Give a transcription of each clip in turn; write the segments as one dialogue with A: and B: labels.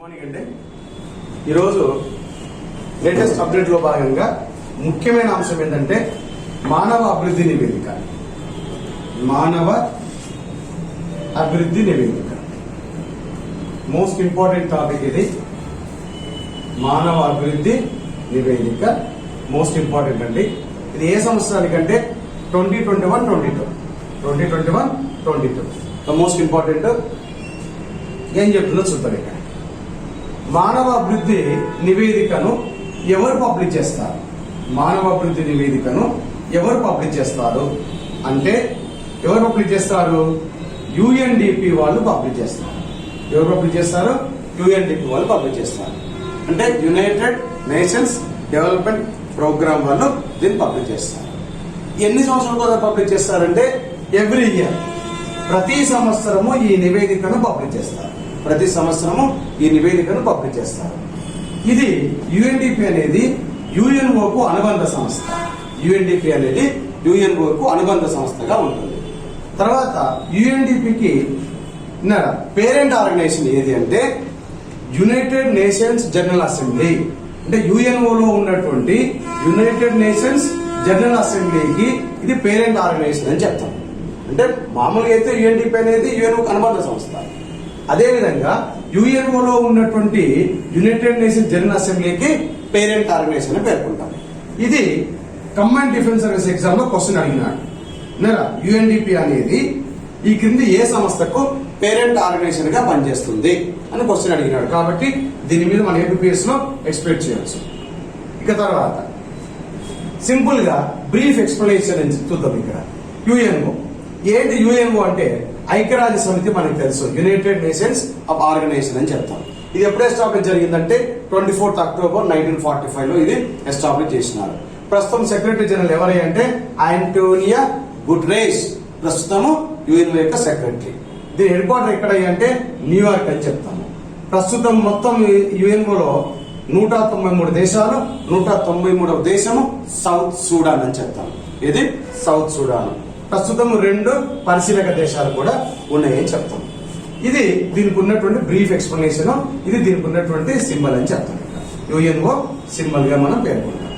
A: Morning అండి. ఈరోజు latest అప్డేట్లో భాగంగా ముఖ్యమైన అంశం ఏంటంటే మానవ అభివృద్ధి నివేదిక. మానవ అభివృద్ధి నివేదిక మోస్ట్ ఇంపార్టెంట్ టాపిక్. ఇది మానవ అభివృద్ధి నివేదిక మోస్ట్ ఇంపార్టెంట్ అండి. ఇది ఏ సంవత్సరానికంటే 2021-22 ద మోస్ట్ ఇంపార్టెంట్. ఏం చెప్తుందో చూద్దాం. ఇక మానవ అభివృద్ధి నివేదికను ఎవరు పబ్లిష్ చేస్తారు? మానవ అభివృద్ధి నివేదికను ఎవరు పబ్లిష్ చేస్తారు అంటే ఎవరు పబ్లిష్ చేస్తారు? యుఎన్డిపి వాళ్ళు పబ్లిష్ చేస్తారు. ఎవరు పబ్లిష్ చేస్తారు? యుఎన్డిపి వాళ్ళు పబ్లిష్ చేస్తారు. అంటే యునైటెడ్ నేషన్స్ డెవలప్మెంట్ ప్రోగ్రామ్ వాళ్ళు దీన్ని పబ్లిష్ చేస్తారు. ఎన్ని సంవత్సరాల కోసం పబ్లిష్ చేస్తారంటే ఎవ్రీ ఇయర్, ప్రతి సంవత్సరము ఈ నివేదికను పబ్లిష్ చేస్తారు. ప్రతి సంవత్సరము ఈ నివేదికను పబ్లిష్ చేస్తారు. ఇది యుఎన్డిపి అనేది యుఎన్ఓకు అనుబంధ సంస్థ. యుఎన్డిపి అనేది యుఎన్ఓకు అనుబంధ సంస్థగా ఉంటుంది. తర్వాత యుఎన్డిపికి పేరెంట్ ఆర్గనైజేషన్ ఏది అంటే యునైటెడ్ నేషన్స్ జనరల్ అసెంబ్లీ. అంటే యుఎన్ఓలో ఉన్నటువంటి యునైటెడ్ నేషన్స్ జనరల్ అసెంబ్లీకి ఇది పేరెంట్ ఆర్గనైజేషన్ అని చెప్తాం. అంటే మామూలుగా అయితే యుఎన్డిపి అనేది యుఎన్ఓకు అనుబంధ సంస్థ. అదేవిధంగా యుఎన్ఓలో ఉన్నటువంటి యునైటెడ్ నేషన్స్ జనరల్ అసెంబ్లీకి పేరెంట్ ఆర్గనైజేషన్ అని పేర్కొంటాం. ఇది కమాండ్ డిఫెన్స్ సర్వీస్ ఎగ్జామ్ లో క్వశ్చన్ అడిగినాడు. యుఎన్డిపి అనేది ఈ క్రింది ఏ సంస్థకు పేరెంట్ ఆర్గనైజేషన్ గా పనిచేస్తుంది అని క్వశ్చన్ అడిగినాడు. కాబట్టి దీని మీద మనం ఏపీఎస్ లో ఎక్స్పెక్ట్ చేయవచ్చు. ఇక తర్వాత సింపుల్ గా బ్రీఫ్ ఎక్స్ప్లెనేషన్ చూద్దాం. ఇక్కడ యుఎన్ఓ ఏంటి? యుఎన్ఓ అంటే ఐక్యరాజ్య సమితి. మనకు తెలుసు యునైటెడ్ నేషన్స్ ఆఫ్ ఆర్గనైజేషన్ అని చెప్తాం. ఇది ఎప్పుడు ఎస్టాబ్లిష్ జరిగిందంటే 24 అక్టోబర్ 1945 లో ఇది ఎస్టాబ్లిష్ చేసినారు. ప్రస్తుతం సెక్రటరీ జనరల్ ఎవరై అంటే ఆంటోనియో గుటెరెస్. ప్రస్తుతము యుఎన్ఓ యొక్క సెక్రటరీ. దీని హెడ్ క్వార్టర్ ఎక్కడ అంటే న్యూయార్క్ అని చెప్తాము. ప్రస్తుతం మొత్తం యుఎన్ఓలో 193 దేశాలు, 193వ దేశము సౌత్ సూడాన్ అని చెప్తాము. ఇది సౌత్ సూడాన్. ప్రస్తుతం 2 పరిశీలక దేశాలు కూడా ఉన్నాయని చెప్తాం. ఇది దీనికి ఉన్నటువంటి బ్రీఫ్ ఎక్స్ప్లెనేషన్. ఇది దీనికి ఉన్నటువంటి సింబల్ అని చెప్తాం. యుఎన్ఓ సింబల్ గా మనం పేర్కొంటాం.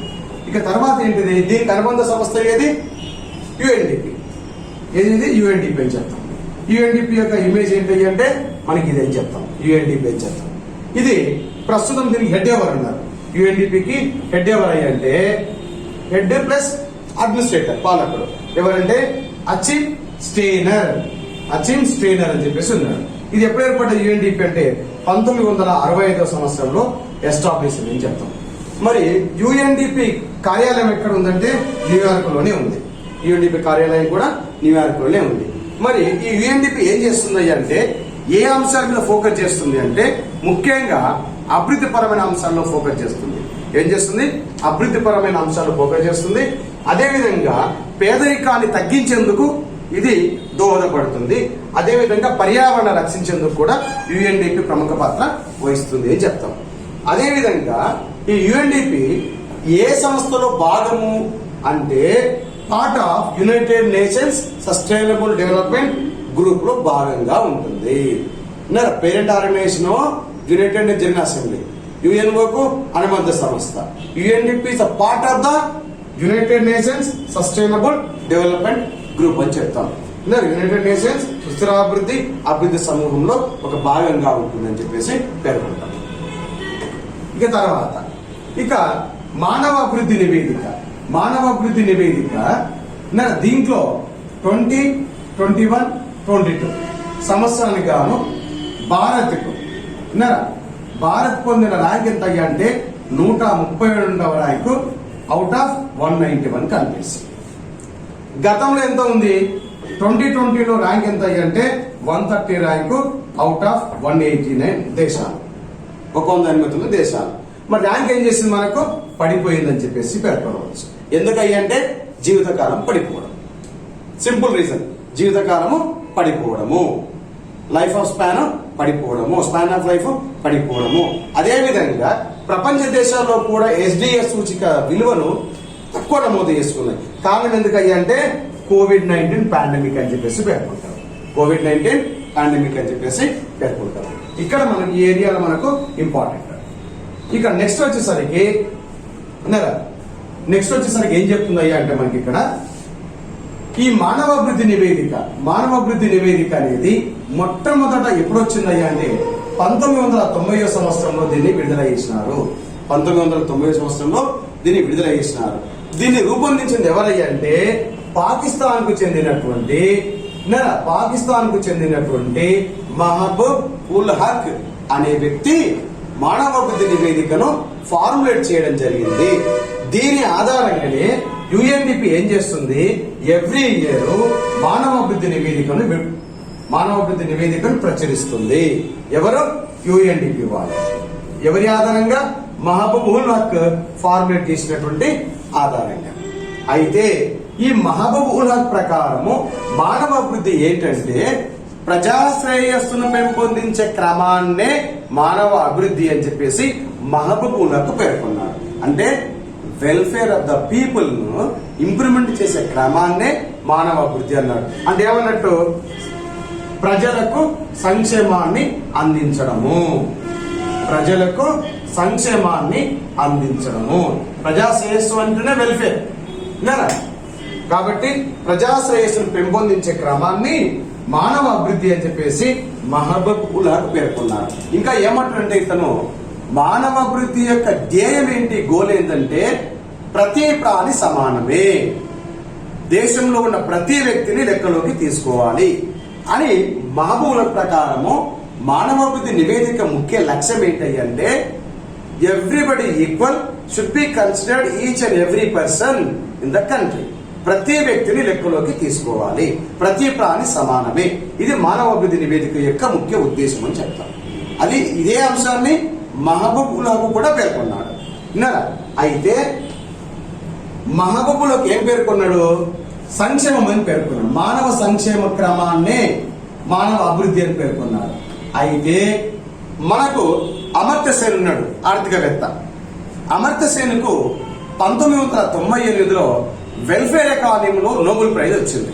A: ఇక తర్వాత ఏంటిది? దీనికి అనుబంధ సంస్థ ఏది? యుఎన్డిపి. ఏది? యుఎన్డిపి అని చెప్తాం. యుఎన్డిపి యొక్క ఇమేజ్ ఏంటి అంటే మనకి ఇది అని చెప్తాం. యుఎన్డిపి అని చెప్తాం. ఇది ప్రస్తుతం దీనికి హెడ్ ఎవరు అన్నారు? యుఎన్డిపికి హెడ్ ఎవరు అంటే హెడ్ ప్లస్ అడ్మినిస్ట్రేటర్, పాలకుడు. ఎవరంటే అచిమ్ స్టెయినర్. అచిమ్ స్టెయినర్ అని చెప్పేసి ఉన్నాడు. ఇది ఎప్పుడు ఏర్పడ్డ యుఎన్డిపి అంటే 1965వ సంవత్సరంలో ఎస్టాబ్లిష్ అని చెప్తాం. మరి యుఎన్డిపి కార్యాలయం ఎక్కడ ఉందంటే న్యూయార్క్ లోనే ఉంది. యుఎన్డిపి కార్యాలయం కూడా న్యూయార్క్ లోనే ఉంది. మరి ఈ యుఎన్డిపి ఏం చేస్తుంది అంటే ఏ అంశాల మీద ఫోకస్ చేస్తుంది అంటే ముఖ్యంగా అభివృద్ధి పరమైన అంశాల్లో ఫోకస్ చేస్తుంది. ఏం చేస్తుంది? అభివృద్ధి పరమైన అంశాలు ఫోకస్ చేస్తుంది. అదేవిధంగా పేదరికాన్ని తగ్గించేందుకు ఇది దోహదపడుతుంది. అదేవిధంగా పర్యావరణ రక్షించేందుకు కూడా యుఎన్డిపి ప్రముఖ పాత్ర వహిస్తుంది అని చెప్తాం. అదేవిధంగా ఈ యుఎన్డిపి ఏ సంస్థలో భాగము అంటే part of United Nations sustainable development group లో భాగంగా ఉంటుంది. Parent organisation United general assembly, యుఎన్ఓకు అనుబంధ సంస్థ. UNDP is a part of the United Nations sustainable development group అని చెప్తాం. యునైటెడ్ నేషన్స్ అభివృద్ధి సమూహంలో ఒక భాగంగా ఉంటుందని చెప్పేసి పేర్కొంటాం. ఇక తర్వాత మానవ అభివృద్ధి నివేదిక. మానవ అభివృద్ధి నివేదిక దీంట్లో 2021-22 సంవత్సరానికి గాను భారత్ పొందిన ర్యాంక్ ఎంత అంటే 132వ ర్యాంకు అవుట్ ఆఫ్ 191 కంట్రీస్. గతంలో ఎంత ఉంది? 2020లో ర్యాంక్ ఎంత అంటే 130 ర్యాంకు అవుట్ ఆఫ్ 189 దేశాలు, 189 దేశాలు. మరి ర్యాంక్ ఏం చేసింది? మనకు పడిపోయిందని చెప్పేసి పేర్కొనవచ్చు. ఎందుకంటే జీవితకాలం పడిపోవడం. సింపుల్ రీజన్, జీవితకాలము పడిపోవడము, లైఫ్ ఆఫ్ స్పాన్ పడిపోవడము, స్పాన్ ఆఫ్ లైఫ్ పడిపోవడము. అదేవిధంగా ప్రపంచ దేశాల్లో కూడా ఎస్డిఎస్ సూచిక విలువను తక్కువ నమోదు చేసుకున్నాయి. కారణం ఎందుకంటే కోవిడ్-19 పాండమిక్ అని చెప్పేసి పేర్కొంటారు. కోవిడ్-19 పాండమిక్ అని చెప్పేసి పేర్కొంటారు. ఇక్కడ మనకి ఈ ఏరియాలో మనకు ఇంపార్టెంట్. ఇక నెక్స్ట్ వచ్చేసరికి ఏం చెప్తుందయ్యా అంటే మనకి ఇక్కడ ఈ మానవాభివృద్ధి నివేదిక అనేది మొట్టమొదట ఎప్పుడు వచ్చిందయ్యా అంటే 1990 సంవత్సరంలో దీన్ని విడుదల చేసినారు. 1990 సంవత్సరంలో దీన్ని విడుదల చేసినారు. దీన్ని రూపొందించింది ఎవరయ్యా అంటే పాకిస్తాన్ కు చెందినటువంటి మహబూబ్ ఉల్ హక్ అనే వ్యక్తి మానవాభివృద్ధి నివేదికను ఫార్ములేట్ చేయడం జరిగింది. దీని ఆధారంగానే యుఎన్డిపి ఏం చేస్తుంది, ఎవ్రీ ఇయర్ మానవాభివృద్ధి నివేదికను ప్రచురిస్తుంది. ఎవరు? యుఎన్డిపి వాళ్ళు. ఎవరి ఆధారంగా? మహబూబ్ ఉల్ హక్ ఫార్ములేట్ చేసినటువంటి ఆధారంగా. అయితే ఈ మహబూబ్ ఉల్ హక్ ప్రకారము మానవాభివృద్ధి ఏంటంటే ప్రజాశ్రేయస్సును పెంపొందించే క్రమాన్నే మానవ అభివృద్ధి అని చెప్పేసి మహబూబ్ ఉల్ హక్ పేర్కొన్నాడు. అంటే వెల్ఫేర్ ఆఫ్ ద పీపుల్ ను ఇంప్రూవ్మెంట్ చేసే క్రమాన్నే మానవ అభివృద్ధి అన్నాడు. అంటే ఏమన్నట్టు? ప్రజలకు సంక్షేమాన్ని అందించడము. ప్రజాశ్రేయస్సు అంటేనే వెల్ఫేర్. కాబట్టి ప్రజాశ్రేయస్సును పెంపొందించే క్రమాన్ని మానవ అభివృద్ధి అని చెప్పేసి మహబూబ్ ఉల్ హక్ పేర్కొన్నారు. ఇంకా ఏమంటారంటే ఇతను మానవ అభివృద్ధి యొక్క ధ్యేయం ఏంటి, గోల్ ఏంటంటే ప్రతి ప్రాణి సమానమే, దేశంలో ఉన్న ప్రతి వ్యక్తిని లెక్కలోకి తీసుకోవాలి అని మహబూబ్ ఉల్ హక్ ప్రకారము మానవాభివృద్ధి నివేదిక ముఖ్య లక్ష్యం ఏంటంటే everybody equal should be considered each and every person in the country. ప్రతి వ్యక్తిని లెక్కలోకి తీసుకోవాలి, ప్రతి ప్రాణి సమానమే. ఇది మానవాభివృద్ధి నివేదిక యొక్క ముఖ్య ఉద్దేశం అని చెప్తాం. ఇదే అంశాన్ని మహబూబ్ ఉల్ హక్ కూడా పేర్కొన్నాడు. విన్నారా? అయితే మహబూబ్ ఉల్ హక్ ఏం పేర్కొన్నాడు? సంక్షేమం అని పేర్కొన్నాడు. మానవ సంక్షేమ క్రమాన్నే మానవ అభివృద్ధి అని పేర్కొన్నాడు. అయితే మనకు అమర్త్య సేన్ ఉన్నాడు, ఆర్థికవేత్త. అమర్త్య సేన్కు 1998లో వెల్ఫేర్ ఎకానమీలో నోబెల్ ప్రైజ్ వచ్చింది.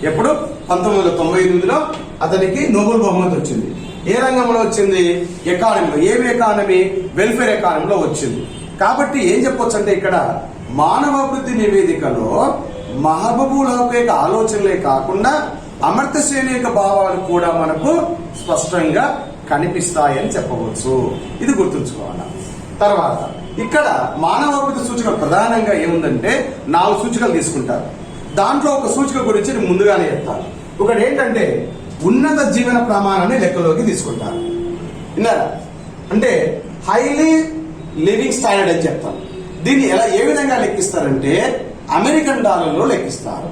A: ఎప్పుడు? 1998లో అతనికి నోబెల్ బహుమతి వచ్చింది. ఏ రంగంలో వచ్చింది? ఎకానమీలో. ఏమి ఎకానమీ? వెల్ఫేర్ ఎకానమీలో వచ్చింది. కాబట్టి ఏం చెప్పొచ్చు అంటే ఇక్కడ మానవాభివృద్ధి నివేదికలో మహబూబ్ ఉల్ హక్ యొక్క ఆలోచనలే కాకుండా అమర్త్య సేన్ యొక్క భావాలు కూడా మనకు స్పష్టంగా కనిపిస్తాయని చెప్పవచ్చు. ఇది గుర్తుంచుకోవాలి. తర్వాత ఇక్కడ మానవాభివృద్ధి సూచిక ప్రధానంగా ఏముందంటే 4 సూచికలు తీసుకుంటారు. దాంట్లో ఒక సూచిక గురించి నేను ముందుగానే చెప్తాను. ఒకటి ఏంటంటే ఉన్నత జీవన ప్రమాణాన్ని లెక్కలోకి తీసుకుంటారు. విన్నారా? అంటే హైలీ లివింగ్ స్టాండర్డ్ అని చెప్తాను. దీన్ని ఏ విధంగా లెక్కిస్తారంటే అమెరికన్ డాలర్లో లెక్కిస్తారు.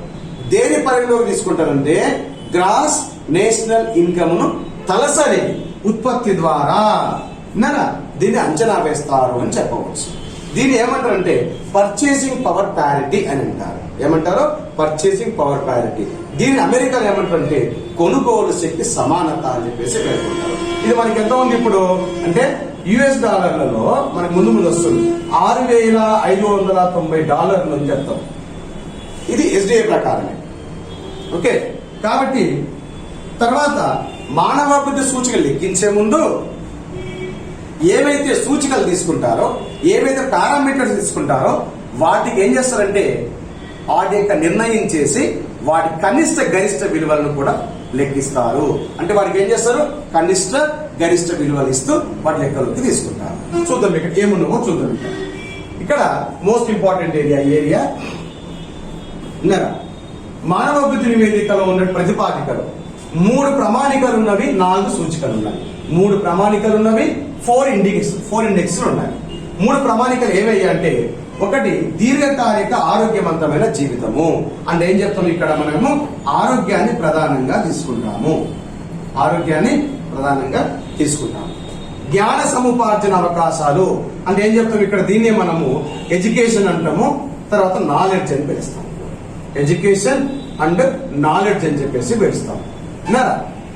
A: దేని పరిగణలోకి తీసుకుంటారంటే గ్రాస్ నేషనల్ ఇన్కమ్ ను తలసరి ఉత్పత్తి ద్వారా దీన్ని అంచనా వేస్తారు అని చెప్పవచ్చు. దీన్ని ఏమంటారంటే పర్చేసింగ్ పవర్ ప్యారిటీ అని అంటారు. ఏమంటారు? Purchasing power parity. దీన్ని అమెరికాలో ఏమంటారంటే కొనుగోలు శక్తి సమానత అని చెప్పేసి పేర్కొంటారు. ఇది మనకి ఎంత ఉంది ఇప్పుడు అంటే యుఎస్ డాలర్లలో మనకి ముందు వస్తుంది $6,590 అని చెప్తాం. ఇది ఎస్డిఐ ప్రకారమే. ఓకే. కాబట్టి తర్వాత మానవాభివృద్ధి సూచిక లెక్కించే ముందు ఏవైతే సూచికలు తీసుకుంటారో, ఏవైతే పారామీటర్స్ తీసుకుంటారో వాటికి ఏం చేస్తారంటే వాటి యొక్క నిర్ణయం చేసి వాటి కనిష్ట గరిష్ట విలువలను కూడా లెక్కిస్తారు. అంటే వాటికి ఏం చేస్తారు? కనిష్ట గరిష్ట విలువలు ఇస్తూ వాటి లెక్కలోకి తీసుకుంటారు. చూద్దాం ఇక్కడ ఏమున్నామో చూద్దాం. ఇక్కడ మోస్ట్ ఇంపార్టెంట్ ఏరియా మానవాభివృద్ధి నివేదికలో ఉన్న ప్రతిపాదికలు 3 ప్రమాణికలు ఉన్నవి, 4 సూచికలు ఉన్నాయి. 3 ప్రమాణికలు ఉన్నవి, 4 ఇండెక్స్లు ఉన్నాయి. 3 ప్రమాణికలు ఏవయ్యా అంటే ఒకటి దీర్ఘకాలిక ఆరోగ్యవంతమైన జీవితము. అంటే ఏం చెప్తాము ఇక్కడ మనము ఆరోగ్యాన్ని ప్రధానంగా తీసుకుంటాము. జ్ఞాన సముపార్జన అవకాశాలు అంటే ఏం చెప్తాము ఇక్కడ? దీన్నే మనము ఎడ్యుకేషన్ అంటాము, తర్వాత నాలెడ్జ్ అని పిలుస్తాం. ఎడ్యుకేషన్ అండ్ నాలెడ్జ్ అని చెప్పేసి పిలుస్తాం.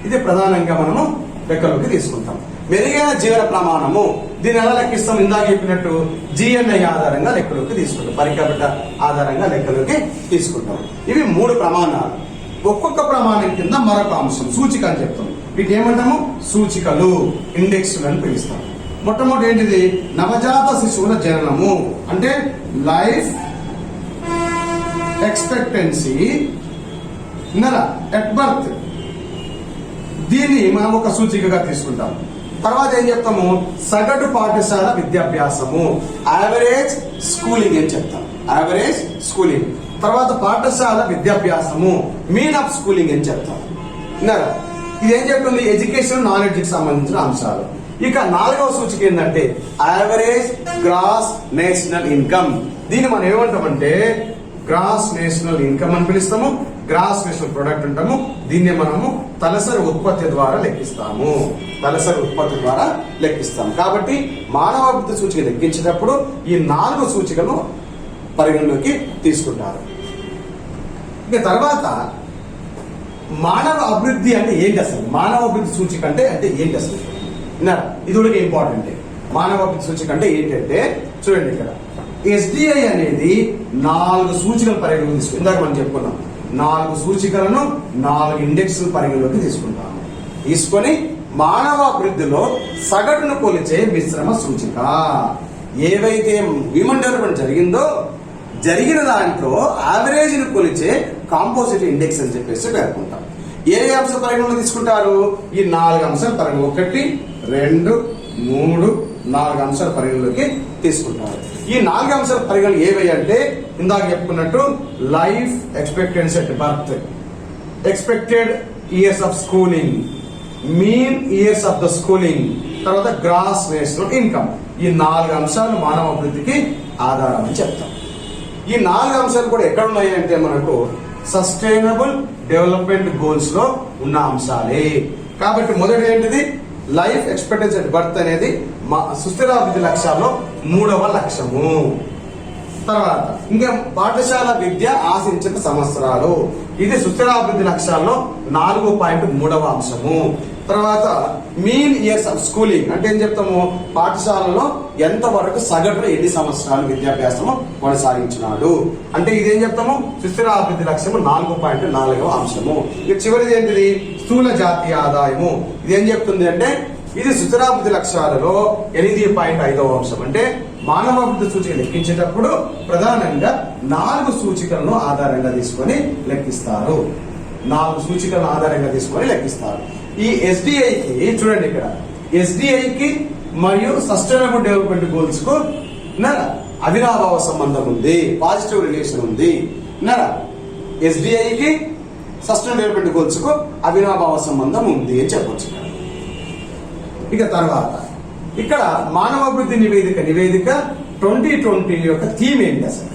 A: ఇది ప్రధానంగా మనము లెక్కలోకి తీసుకుంటాం. మెరుగైన జీవన ప్రమాణము దీన్ని ఎలా లెక్కిస్తాం? ఇందాక చెప్పినట్టు GNI ఆధారంగా లెక్కలోకి తీసుకుంటాం, పరికబిడ్డ ఆధారంగా లెక్కలోకి తీసుకుంటాం. ఇవి 3 ప్రమాణాలు. ఒక్కొక్క ప్రమాణం కింద మరొక అంశం సూచిక అని చెప్తాం. వీటి ఏమంటాము? సూచికలు, ఇండెక్స్లు అని పిలుస్తాం. మొట్టమొదటి ఏంటిది? నవజాత శిశువుల జననము అంటే లైఫ్ ఎక్స్పెక్టెన్సీ ఎట్ బర్త్. దీన్ని మనం ఒక సూచికగా తీసుకుంటాం. తర్వాత ఏం చెప్తాము? సగటు పాఠశాల విద్యాభ్యాసము, యావరేజ్ స్కూలింగ్ అని చెప్తాం. Average schooling. తర్వాత పాఠశాల విద్యాభ్యాసము, మీన్ ఆఫ్ స్కూలింగ్ అని చెప్తాం. ఇదేం చెప్తుంది? ఎడ్యుకేషన్ నాలెడ్జ్ కి సంబంధించిన అంశాలు. ఇక 4వ సూచిక ఏంటంటే యావరేజ్ గ్రాస్ నేషనల్ ఇన్కమ్. దీన్ని మనం ఏమంటామంటే గ్రాస్ నేషనల్ ఇన్కమ్ అని పిలుస్తాము, గ్రాస్ నేషనల్ ప్రొడక్ట్ అంటాము. దీన్ని మనము తలసరి ఉత్పత్తి ద్వారా లెక్కిస్తాము. తలసరి ఉత్పత్తి ద్వారా లెక్కిస్తాము. కాబట్టి మానవ అభివృద్ధి సూచిక లెక్కించేటప్పుడు ఈ 4 సూచికలను పరిగణలోకి తీసుకుంటారు. ఇక తర్వాత మానవ అభివృద్ధి అంటే ఏంటి అసలు? మానవ అభివృద్ధి సూచిక అంటే ఏంటి అసలు? ఇది కూడా ఇంపార్టెంట్. మానవ అభివృద్ధి సూచిక అంటే ఏంటంటే చూడండి, ఇక్కడ SDI అనేది 4 సూచికలు పరిగణలోకి తీసుకుంటాం. ఇందాక మనం చెప్పుకున్నాం 4 సూచికలను 4 ఇండెక్స్ పరిగణలోకి తీసుకుంటాము. తీసుకొని మానవ అభివృద్ధిలో సగటును కొలిచే మిశ్రమ సూచిక. ఏవైతే హ్యూమన్ డెవలప్మెంట్ జరిగిందో జరిగిన దాంట్లో యావరేజ్ ను కొలిచే కాంపోజిట్ ఇండెక్స్ అని చెప్పేసి పేర్కొంటాం. ఏ అంశ పరిగణలో తీసుకుంటారు? ఈ 4 అంశాల పరిగణ 1, 2, 3, 4 అంశాల పరిగణలోకి తీసుకుంటారు. ఈ 4 అంశాల పరిగణలు ఏవై అంటే ఇందాక చెప్పుకున్నట్టు life expectancy at birth, expected years of schooling, mean years of the schooling, తర్వాత గ్రాస్ నేషనల్ ఇన్కమ్. ఈ 4 అంశాలు మానవ అభివృద్ధికి ఆధారం అని చెప్తాం. ఈ 4 అంశాలు కూడా ఎక్కడ ఉన్నాయి అంటే మనకు సస్టైనబుల్ డెవలప్మెంట్ గోల్స్ లో ఉన్న అంశాలే. కాబట్టి మొదటి ఏంటిది? లైఫ్ ఎక్స్పెక్టెన్సీ అట్ బర్త్ అనేది సుస్థిరాభివృద్ధి లక్ష్యాల్లో 3వ లక్ష్యము. తర్వాత ఇంకా పాఠశాల విద్య ఆశించిన సంవత్సరాలు, ఇది సుస్థిరాభివృద్ధి లక్ష్యాల్లో 4.3వ అంశము. తర్వాత మీన్ ఇయర్స్ ఆఫ్ స్కూలింగ్ అంటే ఏం చెప్తాము? పాఠశాలలో ఎంత వరకు సగటున ఎన్ని సంవత్సరాలు విద్యాభ్యాసము కొనసాగించినాడు అంటే ఇదేం చెప్తాము? సుస్థిరాభివృద్ధి లక్ష్యము 4.4వ అంశము. ఇక చివరిది ఏంటిది? స్థూల జాతీయ ఆదాయము. ఇదేం చెప్తుంది అంటే ఇది సుస్థిరాభివృద్ధి లక్ష్యాలలో 8.5వ అంశం. అంటే మానవ అభివృద్ధి సూచిక లెక్కించేటప్పుడు ప్రధానంగా 4 సూచికలను ఆధారంగా తీసుకొని లెక్కిస్తారు. 4 సూచికలను ఆధారంగా తీసుకొని లెక్కిస్తారు. ఈ SDIకి చూడండి, ఇక్కడ SDIకి మరియు సస్టైనబుల్ డెవలప్మెంట్ గోల్స్ కు అవినాభావ సంబంధం ఉంది, పాజిటివ్ రిలేషన్ ఉంది. SDIకి సస్టైనబుల్ డెవలప్మెంట్ గోల్స్ కు అవినాభావ సంబంధం ఉంది అని చెప్పొచ్చు. ఇక తర్వాత ఇక్కడ మానవ అభివృద్ధి నివేదిక 2020 యొక్క థీమ్ ఏంటి అసలు?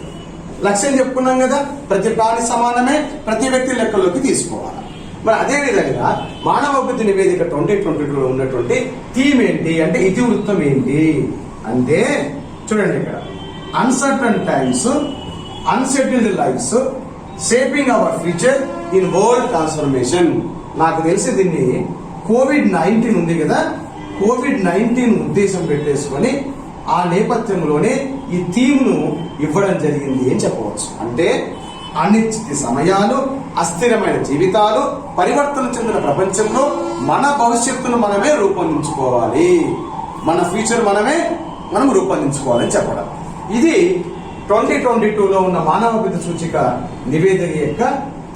A: లక్ష్యం చెప్పుకున్నాం కదా, ప్రతి ప్రాణి సమానమే, ప్రతి వ్యక్తి లెక్కలోకి తీసుకోవాలి. మరి అదే విధంగా మానవ అభివృద్ధి నివేదిక 2022లో ఉన్నటువంటి థీమ్ ఏంటి అంటే ఇతివృత్తం ఏంటి అంటే చూడండి, ఇక్కడ uncertain times, unsettled lives, shaping our future in world transformation. నాకు తెలిసి దీన్ని COVID-19 ఉంది కదా, COVID-19 ఉద్దేశం పెట్టేసుకొని ఆ నేపథ్యంలోనే ఈ థీమ్ ను ఇవ్వడం జరిగింది అని చెప్పవచ్చు. అంటే అనిశ్చిత సమయాలు, అస్థిరమైన జీవితాలు, పరివర్తన చెందిన ప్రపంచంలో మన భవిష్యత్తును మనమే రూపొందించుకోవాలి, మన ఫ్యూచర్ మనం రూపొందించుకోవాలని చెప్పడం. ఇది 2022లో ఉన్న మానవ అభివృద్ధి సూచిక నివేదిక యొక్క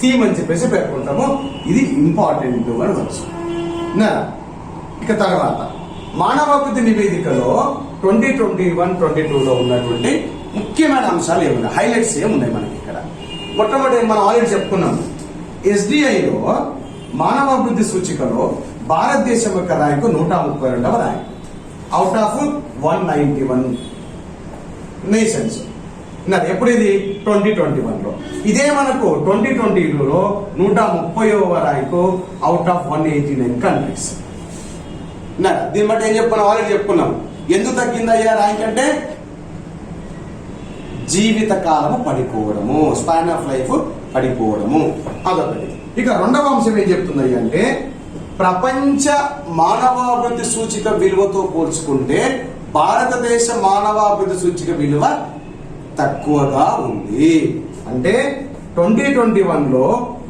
A: థీమ్ అని చెప్పేసి పేర్కొంటాము. ఇది ఇంపార్టెంట్ అని తెలుసు. ఇక తర్వాత మానవ అభివృద్ధి నివేదికలో 2021-22లో ఉన్నటువంటి ముఖ్యమైన అంశాలు ఏమున్నాయి, హైలైట్స్ ఏమున్నాయి మనకి ఇక్కడ? మొట్టమొదటి మనం ఆల్రెడీ చెప్పుకున్నాం, SDIలో మానవ అభివృద్ధి సూచికలో భారతదేశం యొక్క ర్యాంకు 132వ ర్యాంక్ అవుట్ ఆఫ్ 191 నేషన్స్. ఎప్పుడు ఇది? 2021లో. ఇదే మనకు 2020లో 130వ ర్యాంకు అవుట్ ఆఫ్ 189 కంట్రీస్. దీన్ని బట్టి ఏం చెప్పుకున్నాం? ఆల్రెడీ చెప్పుకున్నాం. ఎందుకు తగ్గిందయ్యా ర్యాంక్ అంటే జీవిత కాలము పడిపోవడము, స్పాన్ ఆఫ్ లైఫ్ పడిపోవడము, అదొకటి. ఇక 2వ అంశం ఏం చెప్తుంది అంటే ప్రపంచ మానవాభివృద్ధి సూచిక విలువతో పోల్చుకుంటే భారతదేశ మానవాభివృద్ధి సూచిక విలువ తక్కువగా ఉంది. అంటే 2021లో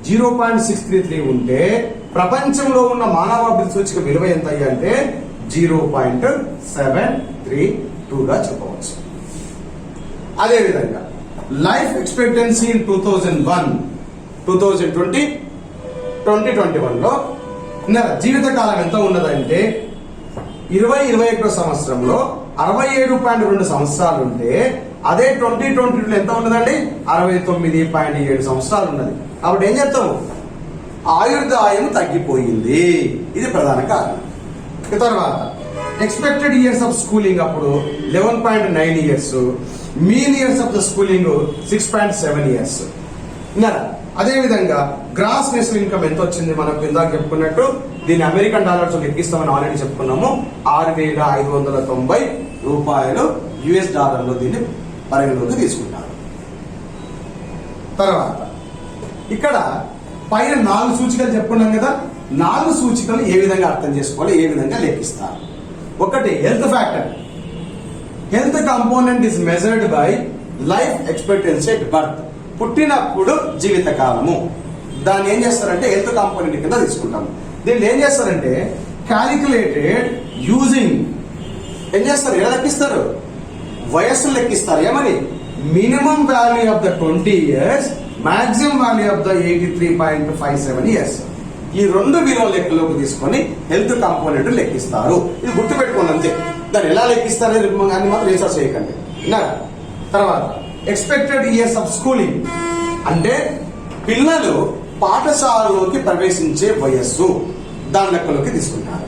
A: 0.633 ఉంటే ప్రపంచంలో ఉన్న మానవాభివృద్ధి సూచిక విలువ ఎంత అయ్యా అంటే 0.732గా చెప్పవచ్చు. అదేవిధంగా లైఫ్ ఎక్స్పెక్టెన్సీ ఇన్ 2021లో జీవితకాలం ఎంత ఉన్నదంటే 2021 సంవత్సరంలో 67.2 సంవత్సరాలు ఉంటే అదే 2022 ఎంత ఉన్నదండి 69.7 సంవత్సరాలు ఉన్నది. కాబట్టి ఏం చెప్తాము, ఆయుర్దాయం తగ్గిపోయింది. ఇది ప్రధాన కారణం. తర్వాత ఎక్స్పెక్టెడ్ ఇయర్స్ ఆఫ్ స్కూలింగ్ అప్పుడు 11.9 years, mean years of the schooling 6.7 years. అదే విధంగా గ్రాస్ నేషనల్ ఇన్కమ్ ఎంత వచ్చింది మనకు ఇందాక చెప్పుకున్నట్టు, దీన్ని అమెరికన్ డాలర్స్ లెక్కిస్తామని ఆల్రెడీ చెప్పుకున్నాము. 6,590 రూపాయలు యుఎస్ డాలర్లో దీన్ని పరిగణలోకి తీసుకుంటారు. తర్వాత ఇక్కడ పైన 4 సూచికలు చెప్పుకున్నాం కదా, 4 సూచికలు ఏ విధంగా అర్థం చేసుకోవాలి, ఏ విధంగా లెక్కిస్తారు. ఒకటి health factor. Health component is measured by life expectancy at birth. పుట్టినప్పుడు జీవితకాలము, దాన్ని ఏం చేస్తారంటే హెల్త్ కాంపోనెంట్ కింద తీసుకుంటాము. దీన్ని ఏం చేస్తారంటే క్యాలిక్యులేటెడ్ యూజింగ్, ఏం చేస్తారు, ఎలా లెక్కిస్తారు, వయస్సు లెక్కిస్తారు. ఏమని, minimum value of the 20 years, maximum value of the 83.57 years. ఈ 2 విలువల లెక్కలోకి తీసుకొని హెల్త్ కాంపోనెంట్ లెక్కిస్తారు. ఇది గుర్తుపెట్టుకోండి అంతే. దాన్ని ఎలా లెక్కిస్తారు అని మాత్రం రీసెర్చ్ చేయకండి. తర్వాత ఎక్స్పెక్టెడ్ ఇయర్స్ ఆఫ్ స్కూలింగ్ అంటే పిల్లలు పాఠశాలలోకి ప్రవేశించే వయస్సు, దాని లెక్కలోకి తీసుకుంటారు.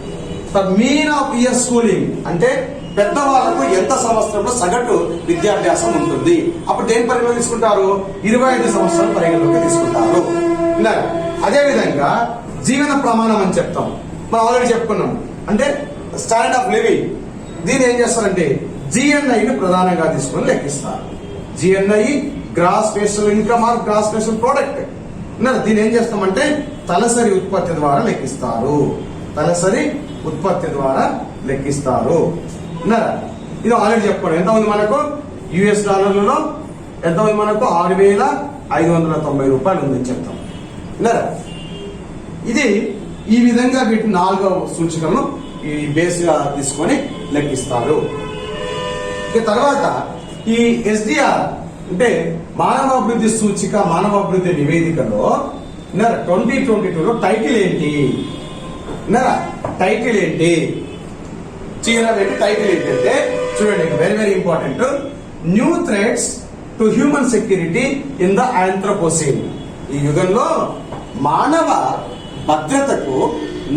A: మీన్ ఆఫ్ ఇయర్ స్కూలింగ్ అంటే పెద్దవాళ్లకు ఎంత సంవత్సరంలో సగటు విద్యాభ్యాసం ఉంటుంది, అప్పుడు దేని పరిగణలోకి తీసుకుంటారు, 25 సంవత్సరాల పరిగణలోకి తీసుకుంటారు. అదే విధంగా జీవన ప్రమాణం అని చెప్తాం, మనం ఆల్రెడీ చెప్పుకున్నాం, అంటే స్టాండర్డ్ ఆఫ్ లివింగ్. దీన్ని ఏం చేస్తారంటే జిఎన్ఐని ప్రధానంగా తీసుకొని లెక్కిస్తారు. GNI gross national income or gross national product. దీన్ని ఏం చేస్తామంటే తలసరి ఉత్పత్తి ద్వారా లెక్కిస్తారు. తలసరి ఉత్పత్తి ద్వారా లెక్కిస్తారు. ఇది ఆల్రెడీ చెప్పుకోండి. ఎంత ఉంది మనకు యుఎస్ డాలర్లలో, ఎంత ఉంది మనకు 6,590 రూపాయలు ఉందని చెప్తాం. ఇది ఈ విధంగా వీటి 4వ సూచికలను ఈ బేస్ గా తీసుకొని లెక్కిస్తారు. ఇక తర్వాత ఈ ఎస్డిఆర్ అంటే మానవాభివృద్ధి సూచిక, మానవాభివృద్ధి నివేదికలో 2022లో టైటిల్ ఏంటి, టైటిల్ ఏంటి, టైటిల్ ఏంటంటే చూడండి, very very important. New threats to human security in the anthropocene. ఈ యుగంలో మానవ భద్రతకు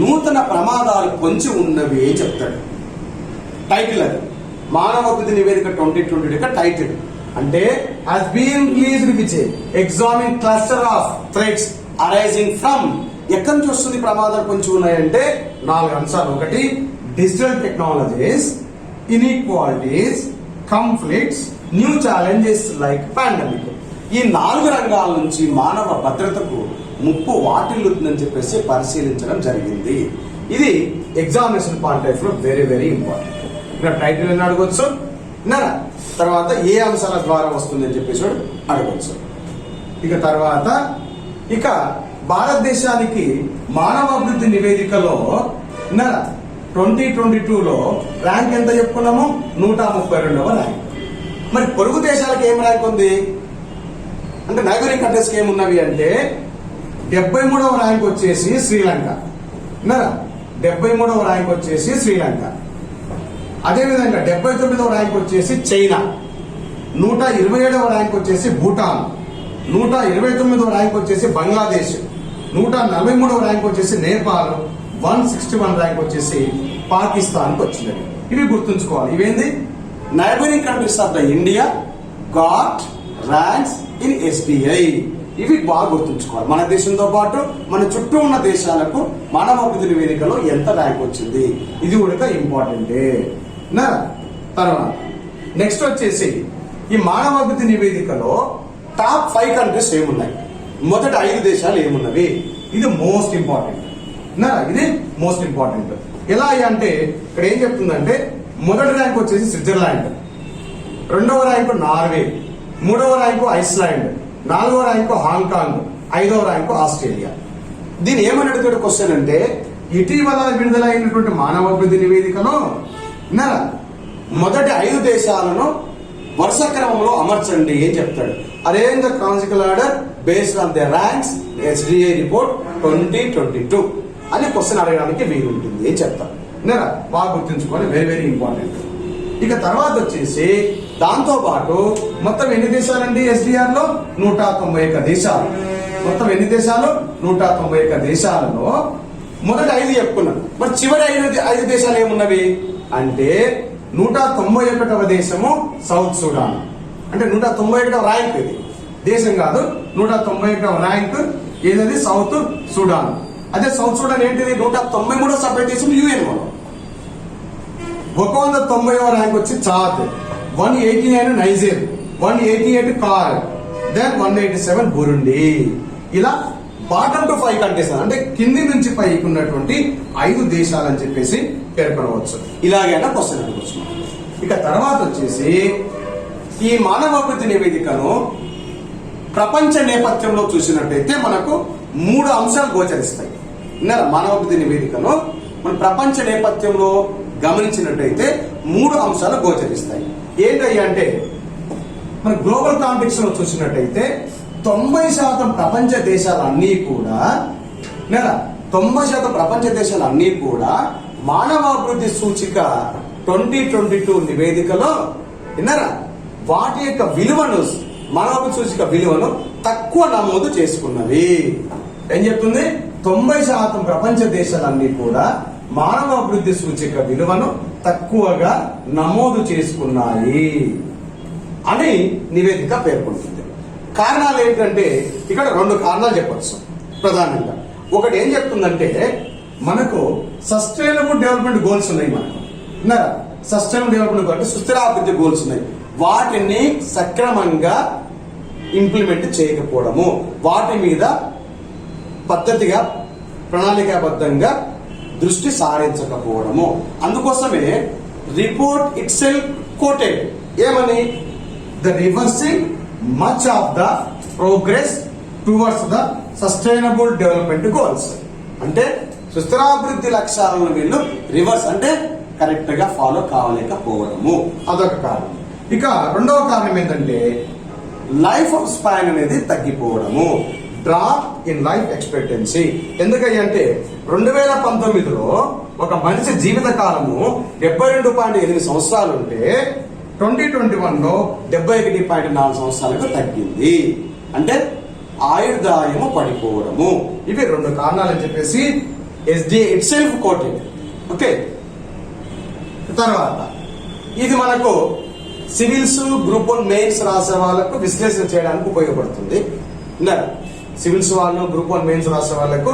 A: నూతన ప్రమాదాలు పొంచి ఉన్నవి అని చెప్తాడు. టైటిల్ అది మానవాభివృద్ధి నివేదిక 2022 యొక్క టైటిల్. అంటే has been released which examine cluster of threats arising from. ఎక్కడి నుంచి వస్తుంది ప్రమాదాలు పొంచి ఉన్నాయంటే 4 అంశాలు. ఒకటి digital technologies, inequalities, conflicts, new challenges like pandemic. ఈ 4 రంగాల నుంచి మానవ భద్రతకు ముప్పు వాటిల్లుతుందని చెప్పేసి పరిశీలించడం జరిగింది. ఇది examination point of view very very important. ఇక్కడ టైటిల్ అని అడగొచ్చు, తర్వాత ఏ అంశాల ద్వారా వస్తుంది అని చెప్పేసి అడగొచ్చు. ఇక తర్వాత ఇక భారతదేశానికి మానవాభివృద్ధి నివేదికలో 2022లో ర్యాంక్ ఎంత చెప్పుకున్నాము, 132వ ర్యాంక్. మరి పొరుగు దేశాలకు ఏం ర్యాంక్ ఉంది అంటే నైబరింగ్ కంట్రీస్ కి ఏమున్నవి అంటే 73వ ర్యాంక్ వచ్చేసి శ్రీలంక. 73వ ర్యాంక్ వచ్చేసి శ్రీలంక. అదేవిధంగా 79వ ర్యాంక్ వచ్చేసి చైనా, 127వ ర్యాంక్ వచ్చేసి భూటాన్, 129వ ర్యాంక్ వచ్చేసి బంగ్లాదేశ్, 143వ ర్యాంక్ వచ్చేసి నేపాల్, 161 ర్యాంక్ వచ్చేసి పాకిస్తాన్ కి వచ్చినవి. ఇవి గుర్తుంచుకోవాలి. ఇవేంది neighbouring countries of the India got ranks in SDI. ఇవి బాగా గుర్తుంచుకోవాలి. మన దేశంతో పాటు మన చుట్టూ ఉన్న దేశాలకు మానవాభివృద్ధి నివేదికలో ఎంత ర్యాంక్ వచ్చింది, ఇది కూడా ఇంపార్టెంటే. తర్వాత నెక్స్ట్ వచ్చేసి ఈ మానవాభివృద్ధి నివేదికలో టాప్ 5 కంట్రీస్ ఏమున్నాయి, మొదటి 5 దేశాలు ఏమున్నవి, ఇది మోస్ట్ ఇంపార్టెంట్. ఇది మోస్ట్ ఇంపార్టెంట్. ఎలా అంటే ఇక్కడ ఏం చెప్తుందంటే మొదటి ర్యాంక్ వచ్చేసి స్విట్జర్లాండ్, 2వ ర్యాంకు నార్వే, 3వ ర్యాంకు ఐస్లాండ్, 4వ ర్యాంకు హాంకాంగ్, 5వ ర్యాంకు ఆస్ట్రేలియా. దీని ఏమని అడుగుతాడు క్వశ్చన్ అంటే, ఇటీవల విడుదలైనటువంటి మానవాభివృద్ధి నివేదికలో విన్నారా, మొదటి 5 దేశాలను వరుస క్రమంలో అమర్చండి అని చెప్తాడు. Arrange the Chronicle order based on the ranks SDA report 2022 అని క్వశ్చన్ అడగడానికి వీలుంటుంది అని చెప్తారు. విన్నారా, బాగా గుర్తుంచుకొని, వెరీ వెరీ ఇంపార్టెంట్. ఇక తర్వాత వచ్చేసి దాంతో పాటు మొత్తం ఎన్ని దేశాలండి SDR లో? 191 దేశాలు. మొత్తం ఎన్ని దేశాలు? 191 దేశాలలో మొదటి 5 చెప్పుకున్నాం. మరి చివరి 5 దేశాలు ఏమున్నవి అంటే 191వ దేశము సౌత్ సుడాన్. అంటే 191వ ర్యాంక్, ఇది దేశం కాదు, 191వ ర్యాంక్ ఏదది? South Sudan. అదే సౌత్ సుడాన్ ఏంటిది? 193వ సభ్య దేశం UN లో. 190వ ర్యాంక్ వచ్చి Chad, 189 Niger, 188 CAR, then 187 Burundi. ఇలా బాటమ్ టు 5 కంట్రీస్, అంటే కింది నుంచి పైకి ఉన్నటువంటి 5 దేశాలు అని చెప్పేసి పేర్కొనవచ్చు. ఇలాగైనా క్వశ్చన్ అడగవచ్చు. ఇక తర్వాత వచ్చేసి ఈ మానవాభివృద్ధి నివేదికను ప్రపంచ నేపథ్యంలో చూసినట్టయితే మనకు 3 అంశాలు గోచరిస్తాయి. మానవాభివృద్ధి నివేదికను మన ప్రపంచ నేపథ్యంలో గమనించినట్టయితే 3 అంశాలు గోచరిస్తాయి. ఏంటయ్యా అంటే, మన గ్లోబల్ కాంటెక్స్ట్ లో చూసినట్టయితే 90% ప్రపంచ దేశాలన్నీ కూడా 90% ప్రపంచ దేశాలన్నీ కూడా మానవాభివృద్ధి సూచిక 2022 నివేదికలో విన్నారా, వాటి యొక్క విలువను, మానవాభివృద్ధి సూచిక విలువను తక్కువ నమోదు చేసుకున్నవి. ఏం చెప్తుంది? 90% ప్రపంచ దేశాలన్నీ కూడా మానవాభివృద్ధి సూచిక విలువను తక్కువగా నమోదు చేసుకున్నాయి అని నివేదిక పేర్కొంటుంది. కారణాలు ఏంటంటే ఇక్కడ 2 కారణాలు చెప్పచ్చు ప్రధానంగా. ఒకటి ఏం చెప్తుందంటే, మనకు సస్టైనబుల్ డెవలప్మెంట్ గోల్స్ ఉన్నాయి. మనకు సస్టైనబుల్ డెవలప్మెంట్ అంటే సుస్థిరాభివృద్ధి గోల్స్ ఉన్నాయి. వాటిని సక్రమంగా ఇంప్లిమెంట్ చేయకపోవడము, వాటి మీద పద్ధతిగా ప్రణాళికాబద్ధంగా దృష్టి సారించకపోవడము. అందుకోసమే రిపోర్ట్ ఇట్ సెల్ఫ్ కోటెడ్ ఏమని, the reversing much of the progress towards the sustainable development goals. అంటే సుస్థిరాభివృద్ధి లక్ష్యాలను వీళ్ళు రివర్స్ అంటే కరెక్ట్ గా ఫాలో కావలేకపోవడము, అదొక కారణం. ఇక 2వ కారణం ఏంటంటే, లైఫ్ స్పాన్ అనేది తగ్గిపోవడము, డ్రాప్ ఇన్ లైఫ్ ఎక్స్పెక్టెన్సీ. ఎందుకంటే 2019లో ఒక మనిషి జీవిత కాలము 72.8 సంవత్సరాలు ఉంటే 2021లో 71.4 సంవత్సరాలకు తగ్గింది. అంటే ఆయుర్దాయము పడిపోవడము. ఇవి 2 కారణాలు అని చెప్పేసి SDA itself quoted. Okay, తర్వాత ఇది మనకు సివిల్స్, గ్రూప్ 1 మెయిన్స్ రాసే వాళ్ళకు విశ్లేషణ చేయడానికి ఉపయోగపడుతుంది. సివిల్స్ వాళ్ళు, గ్రూప్ 1 మెయిన్స్ రాసే వాళ్ళకు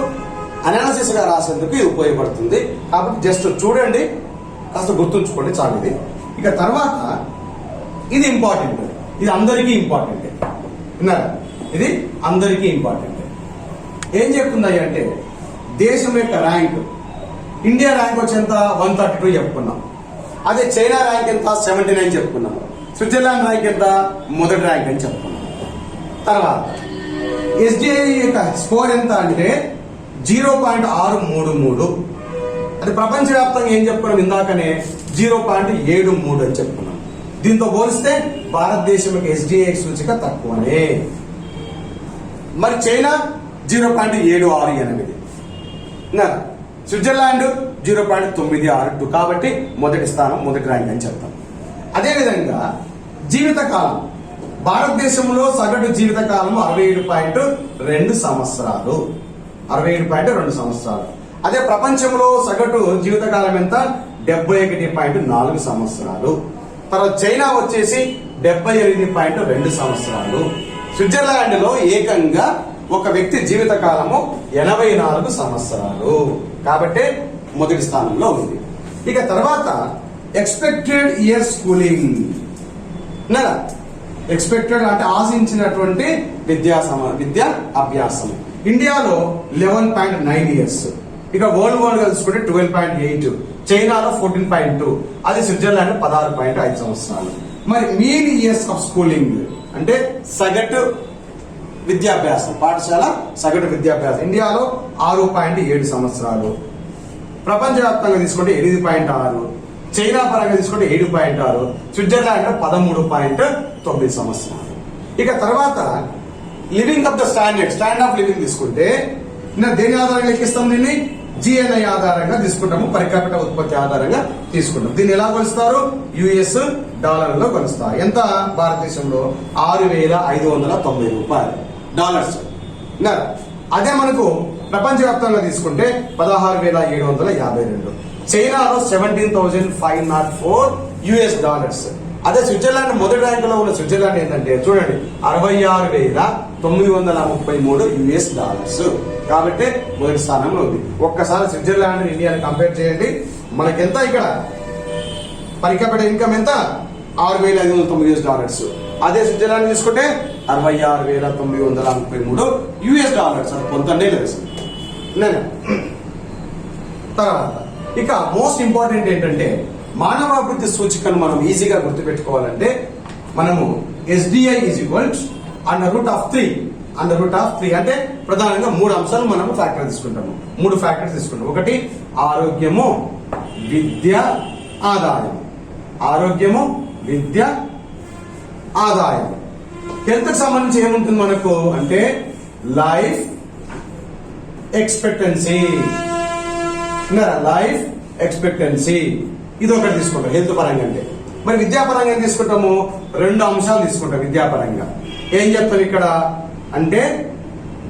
A: అనాలిసిస్ గా రాసేందుకు ఇది ఉపయోగపడుతుంది. కాబట్టి జస్ట్ చూడండి, కాస్త గుర్తుంచుకోండి చాలు ఇది. ఇక తర్వాత ఇది ఇంపార్టెంట్, ఇది అందరికీ ఇంపార్టెంట్. విన్నారా, ఇది అందరికీ ఇంపార్టెంట్. ఏం చెప్తుంది అంటే, దేశం యొక్క ర్యాంక్, ఇండియా ర్యాంక్ వచ్చి ఎంత? 132 చెప్పుకున్నాం. అదే చైనా ర్యాంక్ ఎంత? 79 చెప్పుకున్నాం. స్విట్జర్లాండ్ ర్యాంక్ ఎంత? మొదటి ర్యాంక్ అని చెప్పుకున్నాం. తర్వాత SDA యొక్క స్కోర్ ఎంత అంటే 0.633. అది ప్రపంచవ్యాప్తంగా ఏం చెప్పుకున్నాం ఇందాకనే, 0.73 అని చెప్పుకున్నాం. దీంతో పోలిస్తే భారతదేశం యొక్క SDA సూచిక తక్కువనే. మరి చైనా 0.768, స్విట్జర్లాండ్ 0.962. కాబట్టి మొదటి స్థానం, మొదటి ర్యాంక్ అని చెప్తాం. అదేవిధంగా జీవితకాలం, భారతదేశంలో సగటు జీవితకాలం 67.2 సంవత్సరాలు. 67.2 సంవత్సరాలు. అదే ప్రపంచంలో సగటు జీవితకాలం ఎంత? 71.4 సంవత్సరాలు. తర్వాత చైనా వచ్చేసి 78.2 సంవత్సరాలు. స్విట్జర్లాండ్ లో ఏకంగా ఒక వ్యక్తి జీవితకాలము 84 సంవత్సరాలు. కాబట్టి మొదటి స్థానంలో ఉంది. ఇక తర్వాత ఎక్స్పెక్టెడ్ ఇయర్ స్కూలింగ్. ఎక్స్పెక్టెడ్ అంటే ఆశించినటువంటి విద్యా అభ్యాసం. ఇండియాలో 11.9 ఇయర్స్. ఇక వరల్డ్ వైడ్ చూసుకుంటే 12.8, చైనాలో 14.2, అది స్విట్జర్లాండ్ 16.5 సంవత్సరాలు. మరి మీన్ ఇయర్స్ ఆఫ్ స్కూలింగ్ అంటే సగటు విద్యాభ్యాసం, పాఠశాల సగటు విద్యాభ్యాసం ఇండియాలో 6.7 సంవత్సరాలు, ప్రపంచవ్యాప్తంగా తీసుకుంటే 8.6, చైనా పరంగా తీసుకుంటే 7.6, స్విట్జర్లాండ్ 13.9 సంవత్సరాలు. ఇక తర్వాత living of the stand of living తీసుకుంటే దేని ఆధారంగా లెక్కిస్తాం? దీన్ని జిఎన్ఐ ఆధారంగా తీసుకుంటాము, పర్ క్యాపిటల్ ఉత్పత్తి ఆధారంగా తీసుకుంటాం. దీన్ని ఎలా కొలుస్తారు? యుఎస్ డాలర్లో కొలుస్తారు. ఎంత? భారతదేశంలో 6,590 రూపాయలు డాలర్స్. అదే మనకు ప్రపంచవ్యాప్తంగా తీసుకుంటే 16,752, చైనాలో 17,504 యుఎస్ డాలర్స్. అదే స్విట్జర్లాండ్ మొదటి ర్యాంకులో ఉన్న స్విట్జర్లాండ్ ఏంటంటే చూడండి 66,933 యుఎస్ డాలర్స్. కాబట్టి మొదటి స్థానంలో ఉంది. ఒక్కసారి స్విట్జర్లాండ్ ఇండియాని కంపేర్ చేయండి. మనకెంత ఇక్కడ పర్ క్యాపిటల్ ఇన్కమ్ ఎంత? 6,590 యుఎస్ డాలర్స్. అదే స్విట్జర్లాండ్ తీసుకుంటే 66,933 యుఎస్ డాలర్స్. అది పొందండి లేదు. తర్వాత ఇక మోస్ట్ ఇంపార్టెంట్ ఏంటంటే మానవాభివృద్ధి సూచికను మనం ఈజీగా గుర్తుపెట్టుకోవాలంటే మనము SDI is equals under root of 3 అంటే ప్రధానంగా 3 అంశాలు మనము ఫ్యాక్టర్ తీసుకుంటాము. 3 ఫ్యాక్టర్స్ తీసుకుంటాం. ఒకటి ఆరోగ్యము, విద్య, ఆదాయం. ఆరోగ్యము, విద్య, ఆదాయం. హెల్త్ కి సంబంధించి ఏముంటుంది మనకు అంటే లైఫ్ ఎక్స్పెక్టెన్సీ. లైఫ్ ఎక్స్పెక్టెన్సీ ఇది ఒకటి తీసుకుంటాం హెల్త్ పరంగా. అంటే మరి విద్యాపరంగా ఏం తీసుకుంటాము? 2 అంశాలు తీసుకుంటాం విద్యాపరంగా. ఏం చెప్తాను ఇక్కడ అంటే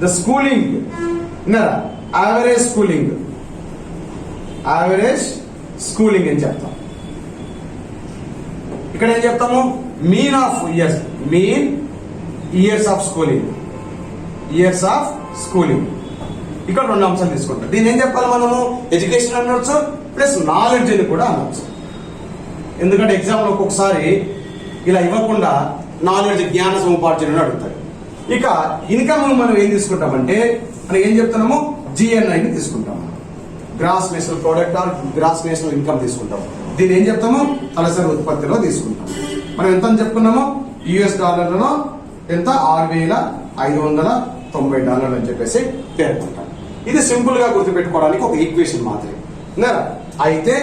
A: ద స్కూలింగ్, యావరేజ్ స్కూలింగ్ అని చెప్తాం. ఇక్కడ ఏం చెప్తాము? Mean years of schooling. ఇక్కడ 2 అంశాలు తీసుకుంటాం. దీన్ని ఏం చెప్పాలి మనము? ఎడ్యుకేషన్ అనొచ్చు ప్లస్ నాలెడ్జ్ అని కూడా అనొచ్చు. ఎందుకంటే ఎగ్జామ్ లో ఒక్కొక్కసారి ఇలా ఇవ్వకుండా నాలెడ్జ్, జ్ఞాన సముపార్జన అడుగుతారు. ఇక ఇన్కమ్ మనం ఏం తీసుకుంటామంటే మనం ఏం చెప్తున్నాము? జిఎన్ఐని తీసుకుంటాము, gross national product or gross national income తీసుకుంటాము. దీన్ని ఏం చెప్తాము? తలసరి ఉత్పత్తిలో తీసుకుంటాం. మనం ఎంత అని చెప్పుకున్నాము? యుఎస్ డాలర్లలో ఎంత? 6,590 డాలర్లు అని చెప్పేసి పేర్కొంటాం. ఇది సింపుల్ గా గుర్తుపెట్టుకోవడానికి ఒక ఈక్వేషన్ మాత్రమే. అయితే